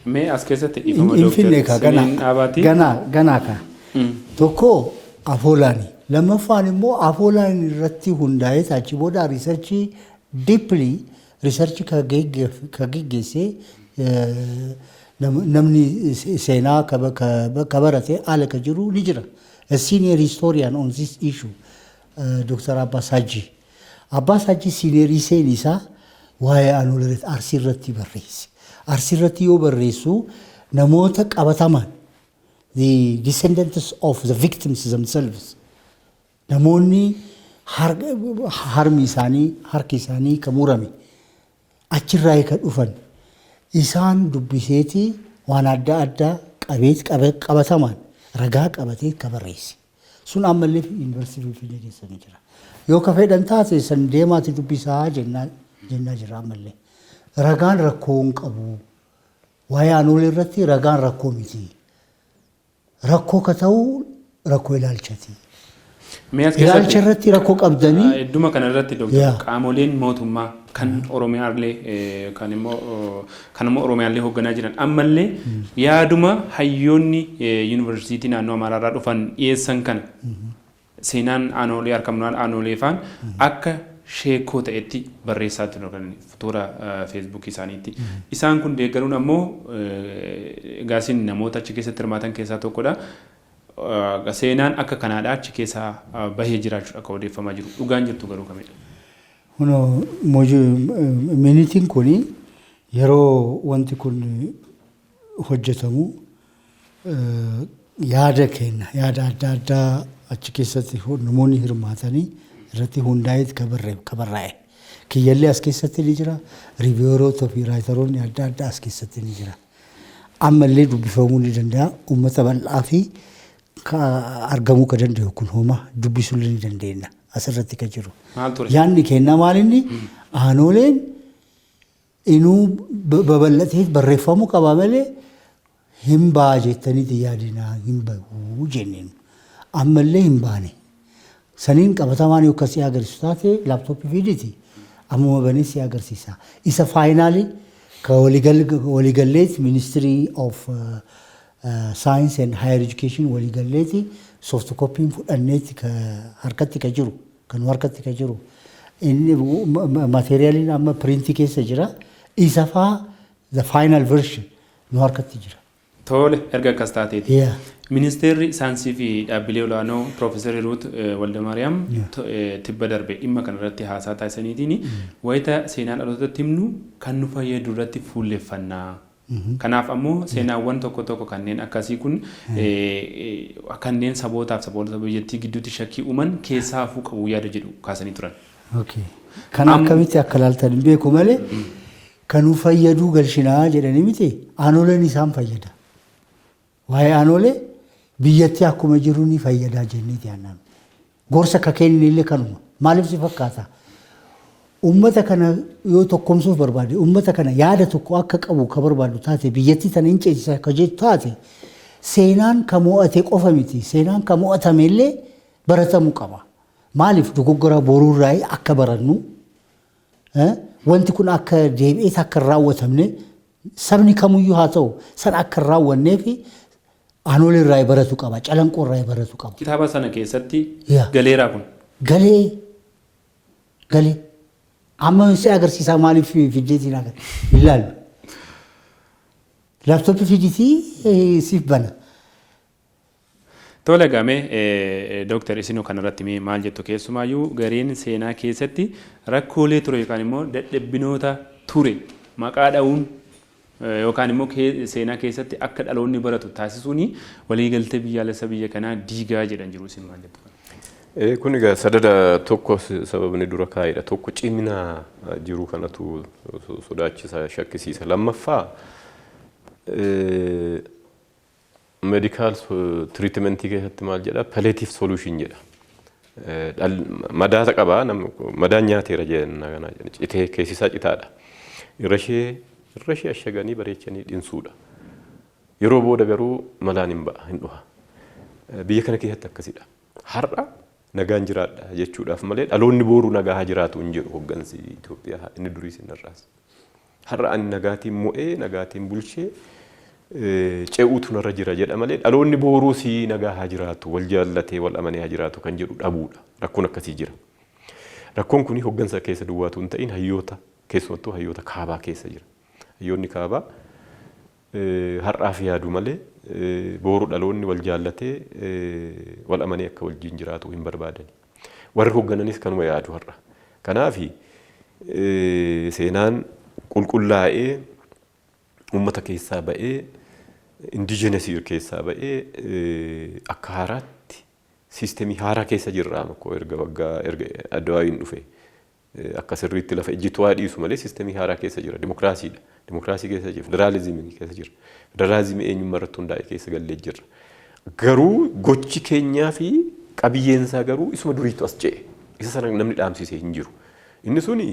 Mee as keessatti dhiifama Dr. Seenaan Dhaabaati. Ganaa kan. Tokko afoolaani. Lammaffaan immoo afoolaan irratti hundaa'ee achi booda riisarchii deeply riisarchii ka geggeessee namni seenaa ka barate haala ka jiru ni jira. A senior historian on this issue, Dr. Abbas Haji. Abbas Haji senior iseen isaa waa'ee Aanolee Arsii irratti barreesse. Arsii irratti yoo barreessu namoota qabataman the descendants of the victims themselves namoonni harmi isaanii ka murame achirraa ka dhufan isaan dubbiseeti waan adda addaa qabataman ragaa qabatee ka barreesse. Sun ammallee yuunivarsiitii Finfinnee keessa ni jira. Yoo ka fedhan taate san deemaati dubbisaa jennaa jira ammallee. Ragaan rakkoo hin qabu. Waa'ee Aanolee irratti ragaan rakkoo miti. Rakkoo ka ta'u rakkoo ilaalchati. Ilaalcha irratti rakkoo qabdanii. Idduma kana irratti qaamoleen mootummaa kan Oromiyaallee kan immoo Oromiyaallee hoogganaa jiran ammallee yaaduma hayyoonni yuunivarsiitii naannoo Amaaraarraa dhufan dhiyeessan kana seenaan Aanolee harkamunaan Aanoleefaan akka sheekoo ta'etti barreessaa turan fuula feesbuukii isaaniitti. Isaan kun deeggaruun ammoo gaasiin namoota achi keessatti hirmaatan keessaa tokkodha. Seenaan akka kanaadhaa achi keessaa bahee jiraachuudha akka odeeffamaa jiru. Dhugaan jirtu garuu kamidha? Minitiin kun yeroo wanti kun hojjetamu yaada kenna. Yaada adda addaa achi keessatti namoonni hirmaatanii irratti hundaa'eet ka barraa'e. Kiyyallee as keessatti ni jira. Riiviyooroota fi raayitaroonni adda addaa as keessatti ni jira. Ammallee dubbifamuu ni danda'a. Uummata bal'aa fi argamuu ka danda'u kun homaa dubbisuullee ni dandeenya. Asirratti ka jiru. Yaadni kenna maalinni Aanoleen inuu babal'atee barreeffamuu qaba malee hin baa jettaniiti yaadinaa hin bahuu jenneen. Ammallee hin baane. Saniin qabatamaan yoo akkasii agarsiisu taate laaptooppii fiiditi. Ammuma banee si agarsiisa. Isa faayinaalii ከወሊገሌት Ministry of Science and Higher Education ወሊገሌት soft copy fudhanneeti harkatti ka jiru kan harkatti ka jiru inni materialin amma print keessa jira isa fa the final version nu harkatti jira. Tole erga akkas taateeti. Ministeerri saayinsii fi dhaabbilee olaanoo Profeesar Hiruut Waldamaariyaam tibba darbe dhimma kanarratti haasaa taasisaniitiin wayita seenaan dhalootatti himnu kan nu fayyadu irratti fuulleffannaa. Kanaaf ammoo seenaawwan tokko kanneen akkasii kun kanneen sabootaaf saboota biyyattii gidduutti shakkii uuman keessaa hafuu qabu yaada jedhu kaasanii turan. Okay. Kan akkamitti akka laaltan hin beeku malee kan nu fayyaduu galshinaa jedhanii miti aanoleen isaan fayyada. Waa'ee aanolee biyyattii akkuma jiru ni fayyadaa jenneeti aannan. Gorsa akka kennillee kanuma. Maaliif si fakkaata? Ummata kana yoo tokkomsuuf barbaade ummata kana yaada tokko akka qabu ka barbaadu taate biyyattii tana hin ceesisa ka jettu taate seenaan ka mo'ate qofa miti seenaan ka mo'atame illee baratamuu qaba. Maaliif dogoggora boruurraa akka barannu wanti kun akka deebi'ee akka raawwatamne sabni kamuyyuu haa ta'u san akka raawwanneef aanolee irraa baratu qaba calanqoo irraa baratu qaba. Kitaaba sana keessatti galeeraa kun galee amma si agarsiisa maaliif fideetiin agar ilaalu laptop fideetii siif bana. Tole gamee Dr. Isinoo kanarratti maal jettu keessumaayyuu gareen seenaa keessatti rakkoolee ture yookaan immoo dadhabbinoota ture maqaa dha'uun yookaan immoo seenaa keessatti akka dhaloonni baratu taasisuun waliigaltee biyyaalessa biyya kanaa diigaa jedhan jiru isin maal jettu? Kun egaa sadada tokko sababni dura kaa'edha. Tokko cimina jiru kanatu sodaachisa shakkisiisa. Lammaffaa medical treatment keessatti maal jedha palliative solution jedha. Madaata qaba madaan nyaateera jenna kana citee keessisaa citaadha. Irrashee ashaganii bareechanii dhinsuudha. Yeroo booda garuu malaan hin ba'a hin dhuha. Biyya kana keessatti akkasidha. Har'a nagaan jiraadha jechuudhaaf malee dhaloonni booruu nagaa jiraatu hin jiru hoggansi Itoophiyaa inni durii sinarraas. Har'a ani nagaatiin mo'ee nagaatiin bulchee ce'uutu narra jira jedha malee dhaloonni booruu si nagaa jiraatu wal jaallatee wal amanee jiraatu kan jedhu dhabuudha. Rakkoon akkasii jira. Rakkoon kuni hoggansa keessa duwwaatu hin ta'in hayyoota keessumattuu hayyoota kaabaa keessa jira. Hayyoonni kaabaa har'aaf yaadu malee booruu dhaloonni wal jaallatee wal amanee akka wajjin jiraatu hin barbaadani. Warri hoggananis kanuma yaadu har'a. Kanaaf seenaan qulqullaa'ee uummata keessaa ba'ee indigenous keessaa ba'ee akka haaraatti siistemii haaraa keessa jirra makko erga Adawaayiin dhufe akka sirriitti lafa ejjituu dhiisu malee siistemii haaraa keessa jira dimokiraasiidha. Dimokiraasii keessa jira federaalizimii keessa jira. Federaalizimii eenyummaa irratti hundaa'e keessa gallee jirra. Garuu gochi keenyaa fi qabiyyeensaa garuu isuma duriitu as ce'e. Isa sana namni dhaamsisee hin jiru. Inni suni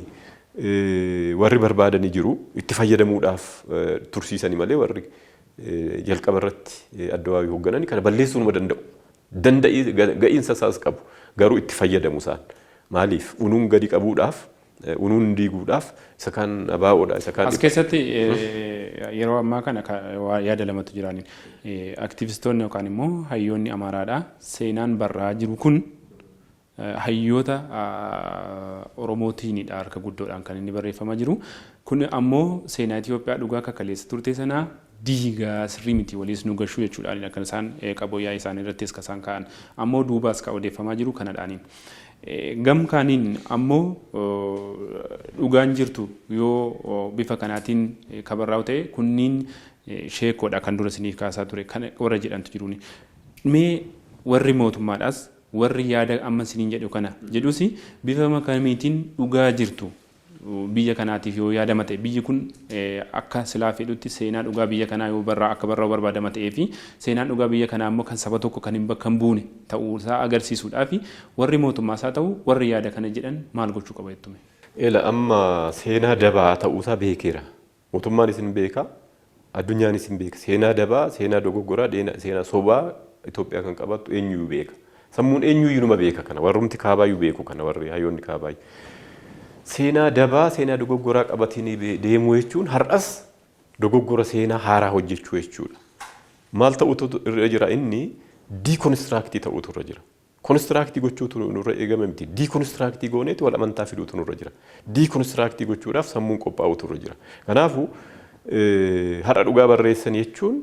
warri barbaadanii jiru itti fayyadamuudhaaf tursiisanii malee warri jalqaba irratti Adawaayii hooggananii kana balleessuu numa danda'u. Ga'iinsa isaas qabu garuu itti fayyadamu isaan. Maaliif unuun gadi qabuudhaaf unuun diiguudhaaf isa kan abaa'oodha isa kan. As keessatti yeroo ammaa kana yaada lamatu jiraniin aktivistoonni yookaan immoo hayyoonni Amaaraadha seenaan barraa jiru kun hayyoota Oromootiinidha harka guddoodhaan kan inni barreeffamaa jiru. Kun ammoo seenaa Itoophiyaa dhugaa akka kaleessa turte sanaa diigaa sirrii miti waliis nu gashuu jechuudhaan kan isaan qabooyyaa isaanii irrattis kan isaan ka'an ammoo duubaas kan odeeffamaa jiru kanadhaaniin. Gam kaaniin ammoo dhugaan jirtu yoo bifa kanaatiin kabarraa'u ta'e kunniin sheekoodha kan dura isiniif kaasaa ture kan warra jedhantu jiruuni. Mee warri mootummaadhaas warri yaada amma isiniin jedhu kana jedhus bifa kamiitiin dhugaa jirtu biyya kanaatiif yoo yaadama ta'e biyyi kun akka silaa fedhutti seenaa dhugaa biyya kanaa yoo akka barraa'u barbaadama ta'ee fi seenaan dhugaa biyya kanaa immoo kan saba tokko kan hin bakka hin buune ta'uusaa agarsiisuudhaaf warri mootummaas haa ta'u warri yaada kana jedhan maal gochuu qaba jettume. Amma seenaa dabaa ta'uusaa beekeera. Mootummaan isin beeka, addunyaan isin beeka. Seenaa dabaa, seenaa dogoggoraa, seenaa sobaa Itoophiyaa kan qabattu eenyuyyuu beeka. Sammuun eenyuyyuu numa beeka kana warrumti kaabaayyuu beeku kana warri hayyoonni kaabaayyuu. seenaa dabaa seenaa dogoggoraa qabatanii deemuu jechuun har'as dogoggora seenaa haaraa hojjechuu jechuudha. Maal ta'utu irra jira inni deconstruct ta'utu irra jira. Construct gochuutu nurra eegame miti. Deconstruct gooneeti wal amantaa fiduutu nurra jira. Deconstruct gochuudhaaf sammuun qophaa'utu irra jira. Kanaafuu har'a dhugaa barreessan jechuun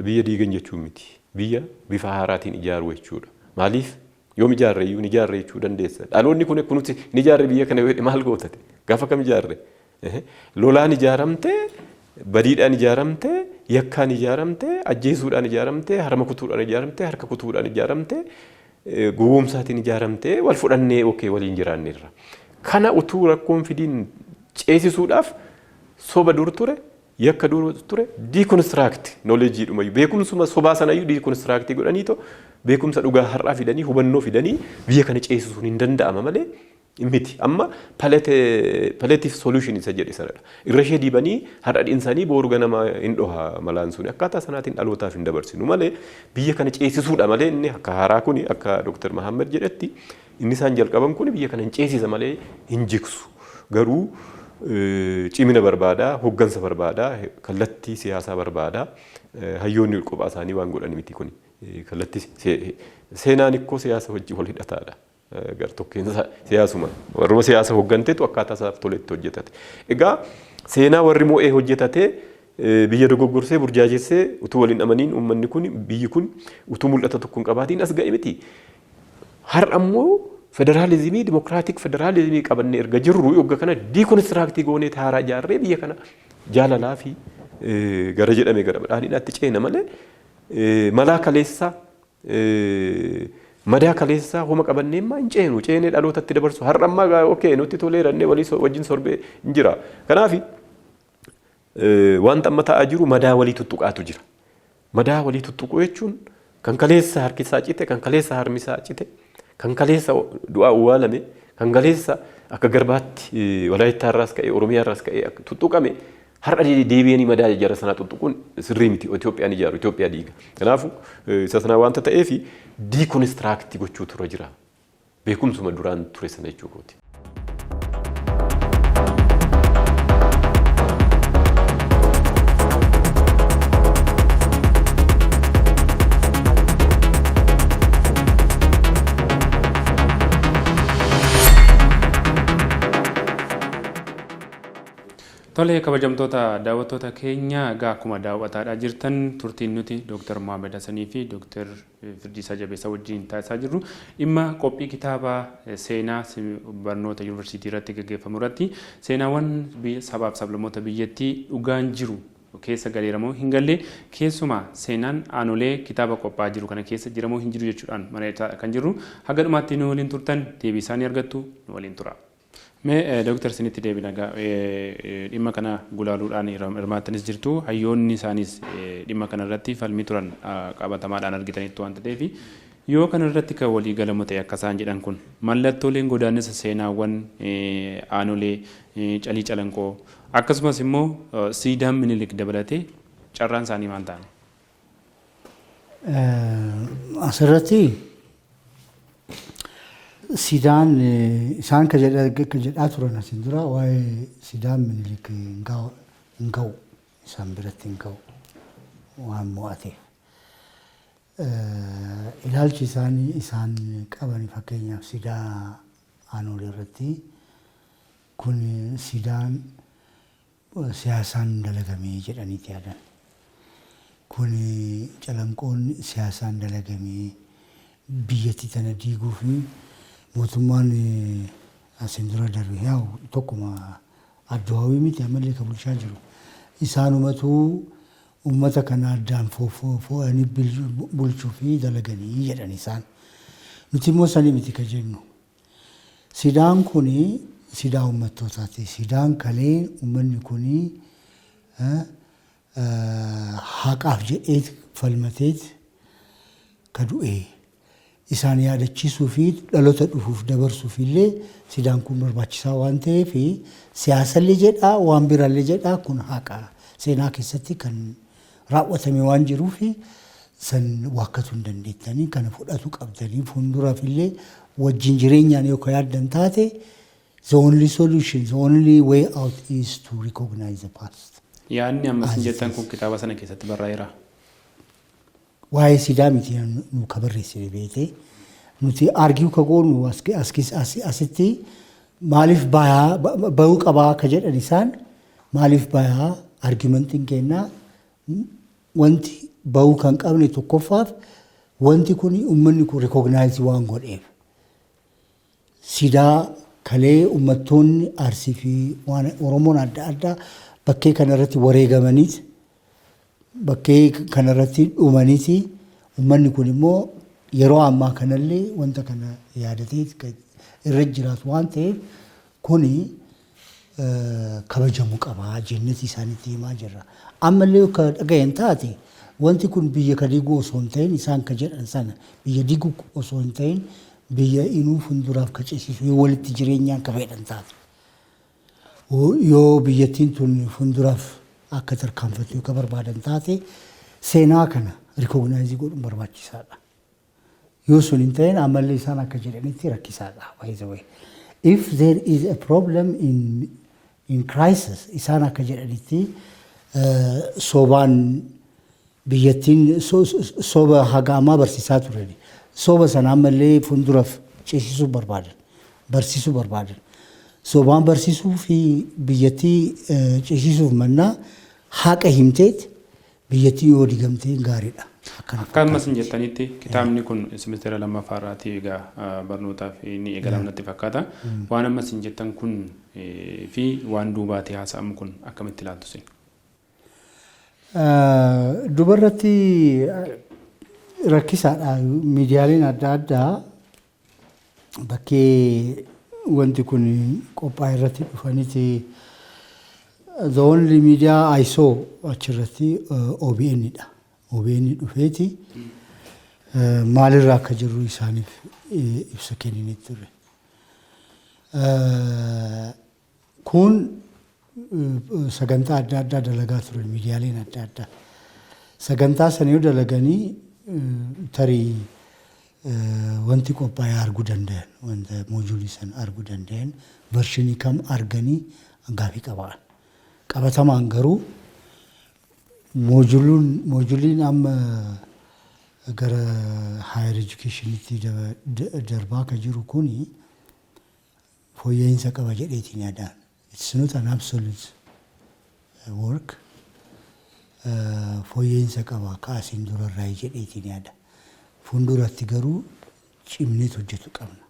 biyya diigan jechuun miti. Biyya bifa haaraatiin ijaaruu jechuudha. Maaliif yoom ijaarre iyyuu ni ijaarre jechuu dandeessa. Dhaloonni kun kunuuti ni ijaarre biyya kana maal gootate? Gaafa kam ijaarre? Lolaan ijaaramte, badiidhaan ijaaramte, yakkaan ijaaramte, ajjeesuudhaan ijaaramte, harma kutuudhaan ijaaramte, harka kutuudhaan ijaaramte, gowwoomsaatiin ijaaramte, wal fudhannee okee waliin jiraanneerra. Kana utuu rakkoon fidiin ceesisuudhaaf soba dur ture, yakka dur ture, deconstruct knowledge dhuma beekumsuma sobaa sana iyyuu deconstruct godhaniito beekumsa dhugaa har'aa fidanii hubannoo fidanii biyya kana ceesisuun hin danda'ama malee miti. Amma palliative solution isa jedhe sanadha. Irra ishee diibanii har'a dhiinsanii booru ganama hin dhoha malaan suni akkaataa sanaatiin dhalootaaf hin dabarsinu malee biyya kana ceesisuudha malee inni akka haaraa kuni akka Dr. Mahammad jedhetti inni isaan jalqaban kuni biyya kana hin ceesisa malee hin jigsu. Garuu cimina barbaada, hoggansa barbaada, kallattii siyaasaa barbaada. Hayyoonni qophaa isaanii waan godhan miti kuni. Kallattii seenaan ikkoo siyaasa wajjin wal hidhataadha. Gartokkeensa siyaasuma warruma siyaasa hogganteetu akkaataa isaaf toletti hojjetate. Egaa seenaa warri moo'ee hojjetate biyya dogoggorsee burjaajessee utuu waliin amaniin uummanni kun biyyi kun utuu mul'ata tokko hin qabaatiin as ga'e miti. Har'a ammoo federaalizimii dimokiraatik federaalizimii qabannee erga jirru yogga kana deconstruct goonee haaraa ijaarree biyya kana jaalalaa fi gara jedhame gara badhaadhinaatti ceena malee malaa kaleessaa madaa kaleessaa homa qabannee maa hin ceenu ceenee dhalootatti dabarsu har'a ammaa okee nutti toleerannee walii wajjin sorbee hin jira. Kanaaf wanta amma ta'aa jiru madaa walii tuttuqaatu jira. Madaa walii tuttuquu jechuun kan kaleessa harkisaa cite, kan kaleessa harmisaa cite, kan kaleessa du'aa uwwaalame, kan kaleessa akka garbaatti Walaayittaa irraas ka'ee Oromiyaa irraas ka'ee tuttuqame har'a deebi'anii madaa jara sanaa tuttuquun sirrii miti. Itoophiyaan ijaaru, Itoophiyaa diiga. Kanaafuu isa sanaa wanta ta'eef deconstruct gochuutu irra jira. Beekumsuma duraan ture sana jechuudha. Tole kabajamtoota daawwattoota keenya egaa akkuma daawwataa jirtan turtiin nuti Dr. Mohammad Hassanii fi Dr. Firdiisaa Jabeessaa wajjin taasisaa jirru dhimma qophii kitaaba seenaa barnoota yuunivarsiitii irratti gaggeeffamu irratti seenaawwan sabaaf sablammoota biyyattii dhugaan jiru keessa galeeramoo hin galle keessumaa seenaan aanolee kitaaba qophaa jiru kana keessa jiramoo hin jiru jechuudhaan mari'ataa kan jirru haga dhumaatti nu waliin turtan deebii isaanii argattu nu waliin tura. Mee Dr. Sinitti deebina dhimma kana gulaaluudhaan hirmaattanis jirtu hayyoonni isaanis dhimma kana irratti falmii turan qabatamaadhaan argitanitti waan ta'eef yoo kana irratti kan walii galamu ta'e akka isaan jedhan kun mallattooleen godaannisa seenaawwan aanolee calii calanqoo akkasumas immoo siidaan minilik dabalatee carraan isaanii maal ta'an? Asirratti Sidaan isaan kan jedhaa turan asin dura waa'ee sidaan minilik hin ga'u isaan biratti hin ga'u waan mo'ateef. Ilaalchi isaan qaban fakkeenyaaf sidaa aanolee irratti kun sidaan siyaasaan dalagamee jedhaniiti yaadan. Kun calanqoon siyaasaan dalagamee biyyatti tana diiguu fi mootummaan asin dura darbe yaa'u tokkuma addawaawii miti ammallee kan bulchaa jiru. Isaanumatu uummata kana addaan fo'anii bulchuu fi dalaganii jedhan isaan. Nuti immoo sanii miti kan jennu. Sidaan kuni sidaa uummattootaati. Sidaan kalee uummanni kuni haqaaf jedhee falmateet ka du'ee. Isaan yaadachiisuu fi dhaloota dhufuuf dabarsuuf illee sidaan kun barbaachisaa waan ta'eef siyaasallee jedhaa waan biraallee jedhaa kun haqa seenaa keessatti kan raawwatame waan jiruuf san waakkatu hin dandeettanii kana fudhatu qabdanii fuulduraaf illee wajjin jireenyaan yoo yaaddan taate The only solution, the only way out is to recognize the past. Yaanni ammas jettan kun kitaaba sana keessatti barraa'eera. Waa'ee sidaa miti nu kabarreessine beete. Nuti argiu ka goonu asitti maaliif bahuu qabaa ka jedhan isaan maaliif bahaa argumentiin kennaa wanti bahuu kan qabne tokkoffaaf wanti kun uummanni kun recognize waan godheef. Sidaa kalee uummattoonni Arsii fi waan Oromoon adda addaa bakkee kanarratti wareegamaniiti bakkee kanarratti dhumaniiti uummanni kun immoo yeroo ammaa kanallee wanta kana yaadatee irra jiraatu waan ta'eef kuni kabajamuu qaba jenneti isaanitti himaa jirra. Ammallee akka dhagayan taate wanti kun biyya ka diguu osoo hin ta'in isaan ka jedhan sana biyya diguu osoo hin ta'in biyya inuu fuulduraaf ka ceesisu yoo walitti jireenyaan ka fayyadhan taate. Yoo biyyattiin tun fuulduraaf akka tarkaanfattu yoo ka barbaadan taate seenaa kana rikoognaaizii godhuun barbaachisaadha. Yoo sun hin ta'in ammallee isaan akka jedhanitti rakkisaadha. By the way, if there is a problem in crisis, isaan akka jedhanitti sobaan biyyattiin soba hagaamaa barsiisaa turani. Soba sana ammallee fuulduraaf ceesisuu barbaadan, barsiisuu barbaadan. Sobaan barsiisuu fi biyyattii ceesisuuf mannaa haqa himteet biyyattii yoo digamtee gaariidha. Akkasumas jettanitti kitaabni kun semestera lammaffaarraati egaa barnootaaf ni eegalamnatti fakkaata. Waan ammas jettan kun fi waan duubaatti haasa'amu kun akkamitti ilaaltu sin? Dubarratti rakkisaadha. Miidiyaaleen adda addaa bakkee wanti kun qophaa'e irratti dhufaniiti. The only media I saw achirratti OBN dha. OBN dhufeeti maalirraa akka jirru isaaniif ibsa kennanii ture. Kun sagantaa adda addaa dalagaa turan miidiyaaleen adda addaa. Sagantaa sana yoo dalaganii tarii wanti qophaa'ee arguu danda'an wanta moojuulii sana arguu danda'an vershinii kam arganii gaaffii qabaan. Qabatamaan garuu moojuliin amma gara higher educationitti darbaa ka jiru kuni fooyya'insa qaba jedheetiin yaadaan. It's not an absolute work. Fooyya'insa qaba kaasiin durarraa jedheetiin yaada. Fuulduratti garuu cimnee hojjetu qabna.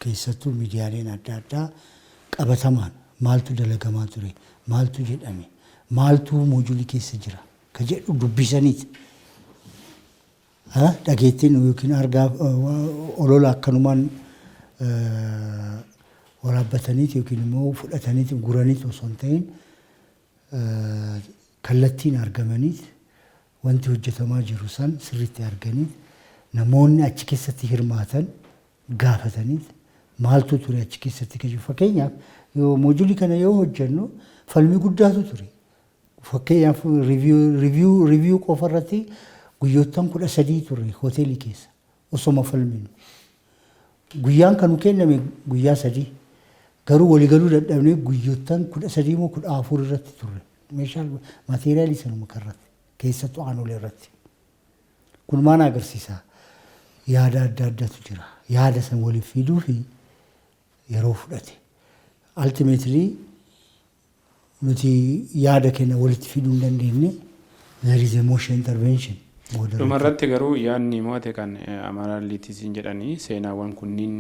Keessattuu miidiyaaleen adda addaa qabatamaan maaltu dalagamaa ture, maaltu jedhame, maaltu moojulii keessa jira ka jedhu dubbisaniiti. Dhageettiin yookiin argaa olola akkanumaan waraabbataniiti yookiin immoo fudhataniiti guraniiti osoo hin ta'in kallattiin argamaniiti wanti hojjetamaa jiru san sirriitti arganiiti namoonni achi keessatti hirmaatan gaafataniiti maaltu ture achi keessatti ka jiru. Fakkeenyaaf yoo moojulii kana yoo hojjennu falmii guddaatu ture. Fakkeenyaaf review qofa irratti guyyoottan 13 ture hoteelii keessa osoma falminu. Guyyaan kanu kenname guyyaa 3 garuu waliigaluu dadhabnee guyyoottan 13 moo 14 irratti ture. Meeshaa maateriaalii sanuma karratti keessattuu aanolee irratti. Kun maal agarsiisa? Yaada adda addaatu jira. Yaada san waliif fiduu fi yeroo fudhate. Ultimately nuti yaada kenna walitti fiduu hin dandeenye there is emotional intervention. Dhumarratti garuu yaadni mo'ate kan amalaaliitiin jedhanii seenaawwan kunniin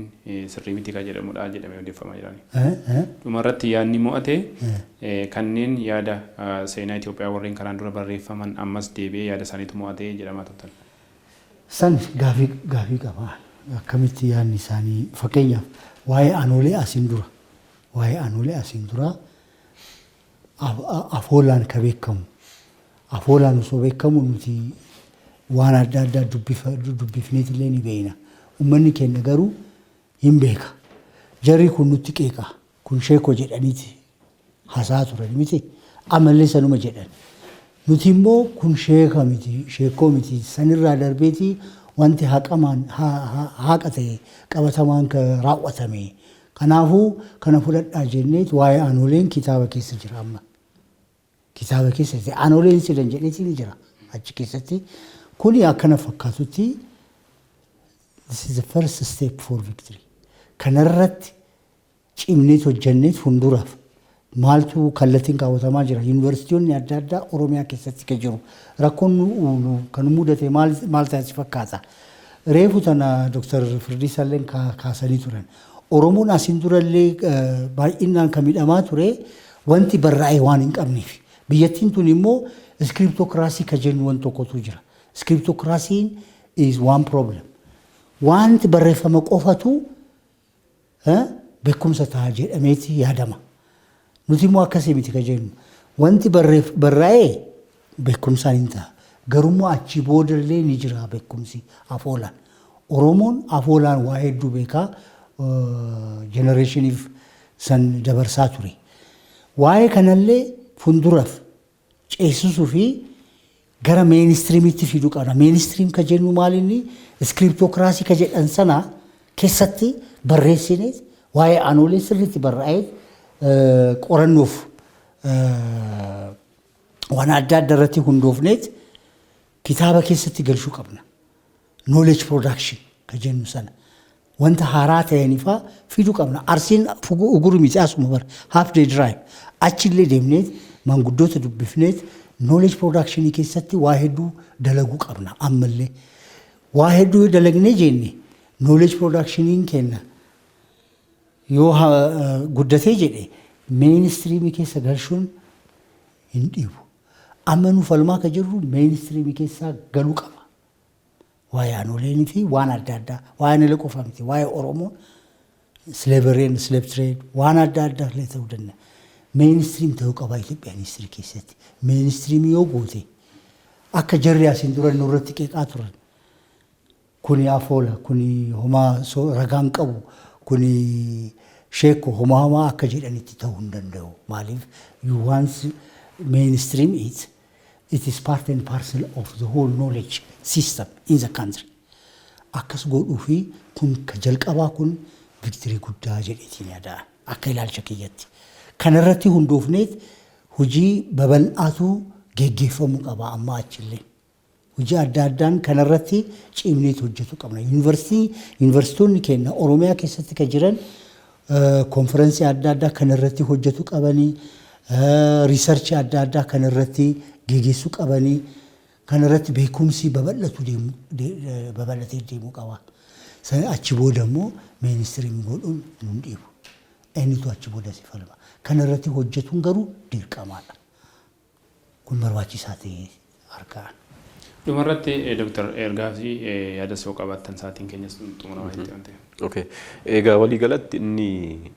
sirrii miti kan jedhamudha jedhamee odeeffamaa jirani. Dhumarratti yaadni mo'ate kanneen yaada seenaa Itoophiyaa warreen karaan dura barreeffaman ammas deebi'ee yaada isaaniitu mo'ate jedhamaa turtan. San gaafii qaba. Akkamitti yaadni isaanii fakkeenyaaf waa'ee Aanolee asiin dura afoolaan ka beekamu. Afoolaan osoo beekamu nuti waan adda addaa dubbifneetillee ni beekna. Uummanni keenya garuu hin beeka. Jarri kun nutti qeeqa. Kun sheekoo jedhaniiti hasaa turan miti. Amallee sanuma jedhan. Nuti immoo kun sheeka miti, sheekoo miti. Sanirraa darbeeti wanti haqa ta'e qabatamaan ka raawwatame Kanaafuu kana fudhadhaa jenneet waa'ee Aanoleen kitaaba keessa jira amma. Kitaaba keessatti Aanoleen sidan jedheetiin jira achi keessatti. Kuni akkana fakkaatutti this is the first step for victory. Kanarratti cimneet hojjenneet fuulduraaf maaltu kallattiin kaawwatamaa jira. Yuunivarsiitiiwwan adda addaa Oromiyaa keessatti kan jiru. Rakkoon kan mudate maal taasisa fakkaata. Reefu tana Dr. Firdiisaa illee kaasanii turan. Oromoon asiin durallee baay'inaan kan miidhamaa ture wanti barraa'ee waan hin qabneef. Biyyattiin tun immoo iskiriptookiraasii kan jennu waan tokkotu jira. Iskiriptookiraasiin is one problem. Wanti barreeffama qofatu beekumsa ta'a jedhameeti yaadama. Nuti immoo akkasii miti kan jennu. Wanti barraa'ee beekumsaan hin ta'a. Garummaa achi boodallee ni jira beekumsi afoolaan. Oromoon afoolaan waa hedduu beekaa generationiif san dabarsaa ture. Waa'ee kanallee fuulduraaf ceesisuu fi gara mainstreamitti fiduu qabna. Mainstream kan jennu maalinni iskiriptookiraasii kan jedhan sana keessatti barreessineet waa'ee Aanolee sirriitti barraa'ee qorannoof waan adda addaa irratti hundoofneet kitaaba keessatti galchuu qabna. Knowledge production kan jennu sana. Wanta haaraa ta'aniifaa fiduu qabna. Arsiin uguru miti asuma bar half day drive. Achillee deemneet maanguddoota dubbifneet knowledge production keessatti waa hedduu dalaguu qabna ammallee. Waa hedduu dalagnee jenne knowledge productioniin kenna. Yoo guddatee jedhe mainstream keessa galchuun hin dhiibu. Amma nu falmaa kan jirru mainstream keessa galuu qaba. Waa'ee Aanoleenii fi waan adda addaa waa'ee Aanoolee qofa miti waa'ee Oromoo slavery and slave trade waan adda addaa illee ta'uu danda'a. Mainstream ta'uu qaba Itoophiyaan history keessatti. Mainstream yoo goote akka jarri asiin dura nurratti qeeqaa turan. Kuni afoola, kuni homaa ragaan qabu, kuni sheekko homaa akka jedhanitti ta'uu hin danda'u. Maaliif you want mainstream it is part and parcel of the whole knowledge system in the country. Akkas godhuu fi kun ka jalqabaa kun victory guddaa jedheetiin yaada akka ilaalcha kiyyatti. Kanarratti hundoofneet hojii babal'aatu geggeeffamuu qaba amma achillee. Hojii adda addaan kanarratti cimneet hojjetu qabna. Yuunivarsiitonni keenya Oromiyaa keessatti kan jiran konferensii adda addaa kanarratti hojjetu qabanii, riisarchii adda addaa kanarratti geggeessuu qabanii, kanarratti beekumsi babal'atee deemuu qaba. Achi booda immoo mainstream godhuun nun dhiibu. Eenyutu achi booda si falma. Kanarratti hojjetuun garuu dirqamaadha. Kun barbaachisaa ta'ee argaan. Dhumarratti Dr. Ergaa fi yaada soo qabaattan sa'aatiin keenyas xumuramaa jettee waan ta'eef. Okay. Egaa walii galatti inni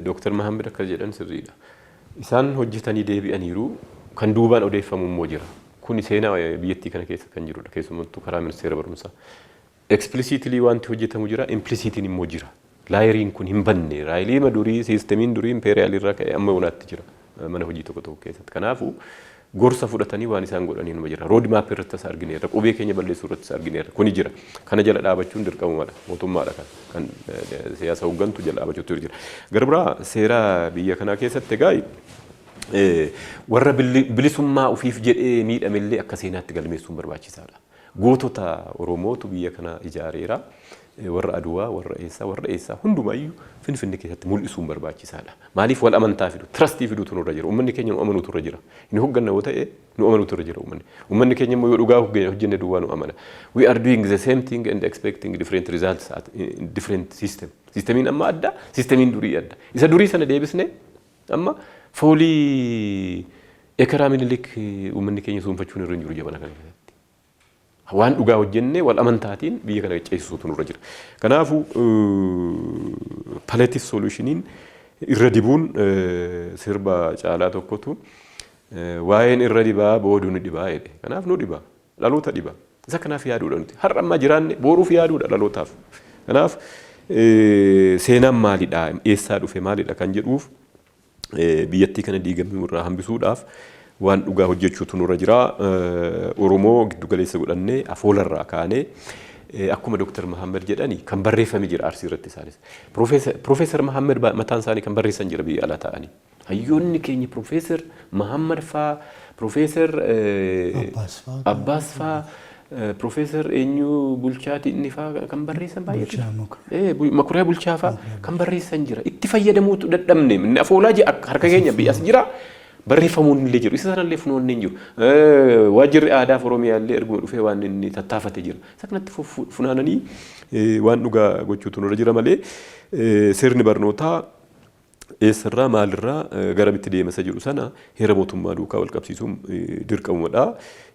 Dr. Mahammed akka jedhan sirriidha. Isaan hojjetanii deebi'aniiru kan duubaan odeeffamu immoo jira. Kun seenaa biyyattii kana keessa kan jirudha. Keessumattuu karaa ministeera barumsaa. Explicitly wanti hojjetamu jira, implicitly immoo jira. Laayeriin kun hin banne. Raayiliima durii, siistemiin durii impeeriyaalirraa ka'ee amma bonaatti jira. Mana hojii tokko tokko keessatti. Kanaafuu gorsa fudhatanii waan isaan godhanii numa jira. Road map irratti argineerra, qubee keenya balleessuu irratti argineerra. Kuni jira. Kana jala dhaabachuun dirqamumadha. Mootummaadha kan siyaasa hooggantu jala dhaabachuutu jira. Gara biraa seera biyya kanaa keessatti egaa warra bilisummaa ofiif jedhee miidhamellee akka seenaatti galmeessuun barbaachisaadha. Gootota Oromootu biyya kana ijaareera. Warra Aduwaa, warra eessaa hundumayyuu Finfinnee keessatti mul'isuun barbaachisaadha. Maaliif wal amantaa fidu, trustii fiduutu nurra jira. Uummanni keenya nu amanuutu irra jira. Inni hoogganna yoo ta'e nu amanuutu irra jira uummanni. Uummanni keenya immoo yoo dhugaa hojjenne duwwaa nu amana. We are doing the same thing and expecting different results at different system. Sistemiin amma adda, sistemiin durii adda. Isa durii sana deebisne amma foolii ekeraa minilik uummanni keenya suunfachuun irra hin jiru jabana kana keessatti. Waan dhugaa hojjenne wal amantaatiin biyya kana ceesisuutu nurra jira. Kanaafuu palliative solutioniin irra dibuun sirba caalaa tokkotu waa'een irra dibaa booduu ni dhibaa jedhe. Kanaaf nu dhibaa, dhaloota dhibaa. Isa kanaaf yaaduudha nuti. Har'a amma jiraanne boruuf yaaduudha dhalootaaf. Kanaaf seenaan maalidha, eessaa dhufe maalidha kan jedhuuf biyyattii kana diigamuu irraa hambisuudhaaf waan dhugaa hojjechuutu nurra jira. Oromoo giddu galeessa godhannee afoolarraa kaanee akkuma Dr. Muhammad jedhani kan barreeffame jira Arsii irratti isaanis. Profeesar Muhammad mataan isaanii kan barreessan jira biyya alaa ta'anii. Hayyoonni keenya Profeesar Muhammad faa, Profeesar Abbaas faa, Profeesar Eenyu Bulchaati inni faa kan barreessan baay'ee. Makuriyaa Bulchaa faa kan barreessan jira. Itti fayyadamuutu dadhabne. Inni afoolaa harka keenya biyyaas jira. Barreeffamuun illee jiru. Isa sanallee funoonni hin jiru. Waajjirri aadaa Oromiyaa illee erguma dhufee waan inni tattaafate jira. Isa kanatti funaananii waan dhugaa gochuutu nurra jira malee sirni barnootaa eessarraa maalirraa garamitti deemasa jiru sana heera mootummaa duukaa wal qabsiisuun dirqamumadha.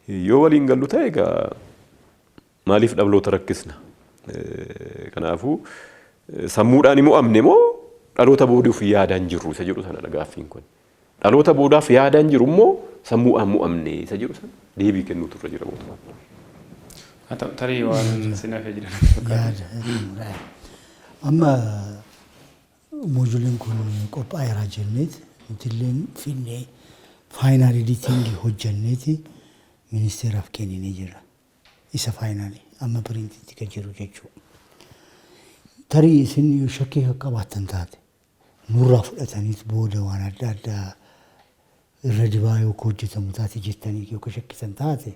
Yoo waliin gallu ta'e egaa maaliif dhabloota rakkisna? Kanaafuu sammuudhaan immoo amne moo dhaloota booduuf yaadaan jirru isa jedhu sana gaaffiin kun. Dhaloota boodaaf yaadaan jiru immoo sammuudhaan mu'amne isa jedhu sana deebii kennuutu irra jira mootummaa. Tarii waan sinaafee jiran. Amma mojuuliin kun qophaa'eera jenneeti nutilleen finnee faayinaal editingii hojjenneeti ministeeraaf kenninee jira. Isa faayinaalii amma piriintiitti kan jiru jechuudha. Tarii isin shakkii akka qabaattan taate nurraa fudhataniit booda waan adda addaa irra dibaa yookaan hojjetamu taate jettanii yookaan shakkisan taate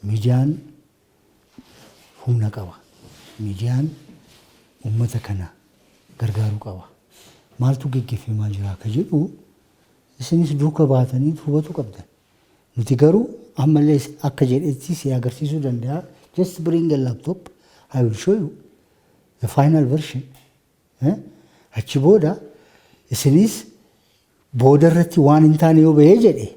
miidiyaan humna qaba. Miidiyaan uummata kana gargaaruu qaba. Maaltu geggeeffamaa jira akka jedhu isinis duuka baatanii hubatu qabdan. Nuti garuu ammallee akka jedhetti si agarsiisuu danda'a. Just bring a laptop. I will show you the final version. Achi booda isinis booda irratti waan hin taane yoo bahee jedhe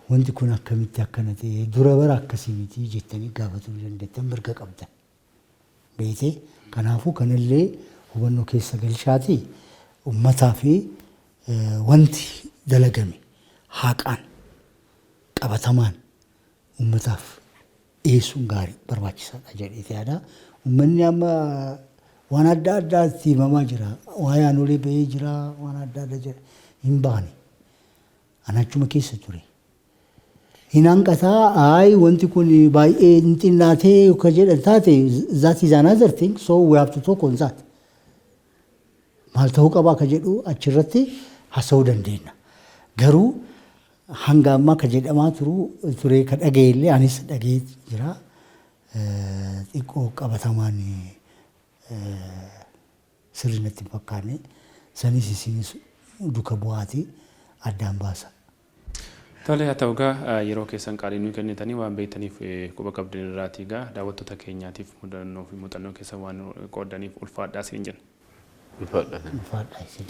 wanti kun akkamitti akkana ta'e dura bara akkasii miti jettanii gaafatuu dandeettan mirga qabdan. Beekee kanaafuu kanallee hubannoo keessa galchaati uummataa fi wanti dalagame haqaan qabatamaan uummataaf dhiyeessuun gaarii barbaachisaadha jedhee yaada. Uummanni amma waan adda addaatti himamaa jira. Waa'ee aanolee bahee jira. Waan adda addaa jira. Hin baane. Ani achuma keessa ture. Hin hanqataa wanti kun baay'ee hin xinnaatee yookaan jedhan taate that is another thing. So we have to talk on that. Maal ta'uu qaba akka jedhu achirratti haasa'uu dandeenya. Garuu hanga ammaa ka jedhamaa ture ka dhaga'ellee anis dhaga'ee jira. Xiqqoo qabatamaan sirrii natti hin fakkaanne sanis isinis duka bu'aatii addaan baasa. Tole haa ta'u egaa yeroo keessan qaalii nuyi kennitanii waan beektaniif quba qabdan irraatii egaa daawwattoota keenyaatiif mudannoo fi muuxannoo keessan waan qoodaniif ulfaadhaa siin jenna. Ulfaadhaa isin.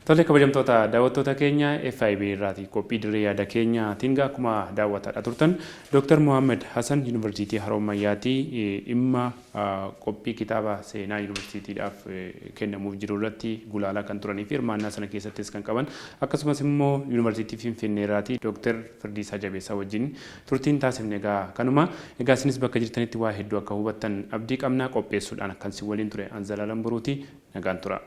Tole kabajamtoota daawwattoota keenya FIB irraati qophii dirree yaada keenyaatiin akkuma daawwataa turtan Dr. Muhammad Hassan Yuunivarsiitii Haroomayyaatii dhimma qophii kitaaba seenaa yuunivarsiitiidhaaf kennamuuf jiru irratti gulaalaa kan turanii fi hirmaannaa sana keessattis kan qaban akkasumas immoo yuunivarsiitii Finfinnee irraati Dr. Firdiisaa Jabeessaa wajjin turtiin taasifne egaa kanuma egaa isinis bakka jirtanitti waa hedduu akka hubattan abdii qabnaa qopheessuudhaan akkan si waliin ture Anzalaalan Buruuti nagaan tura.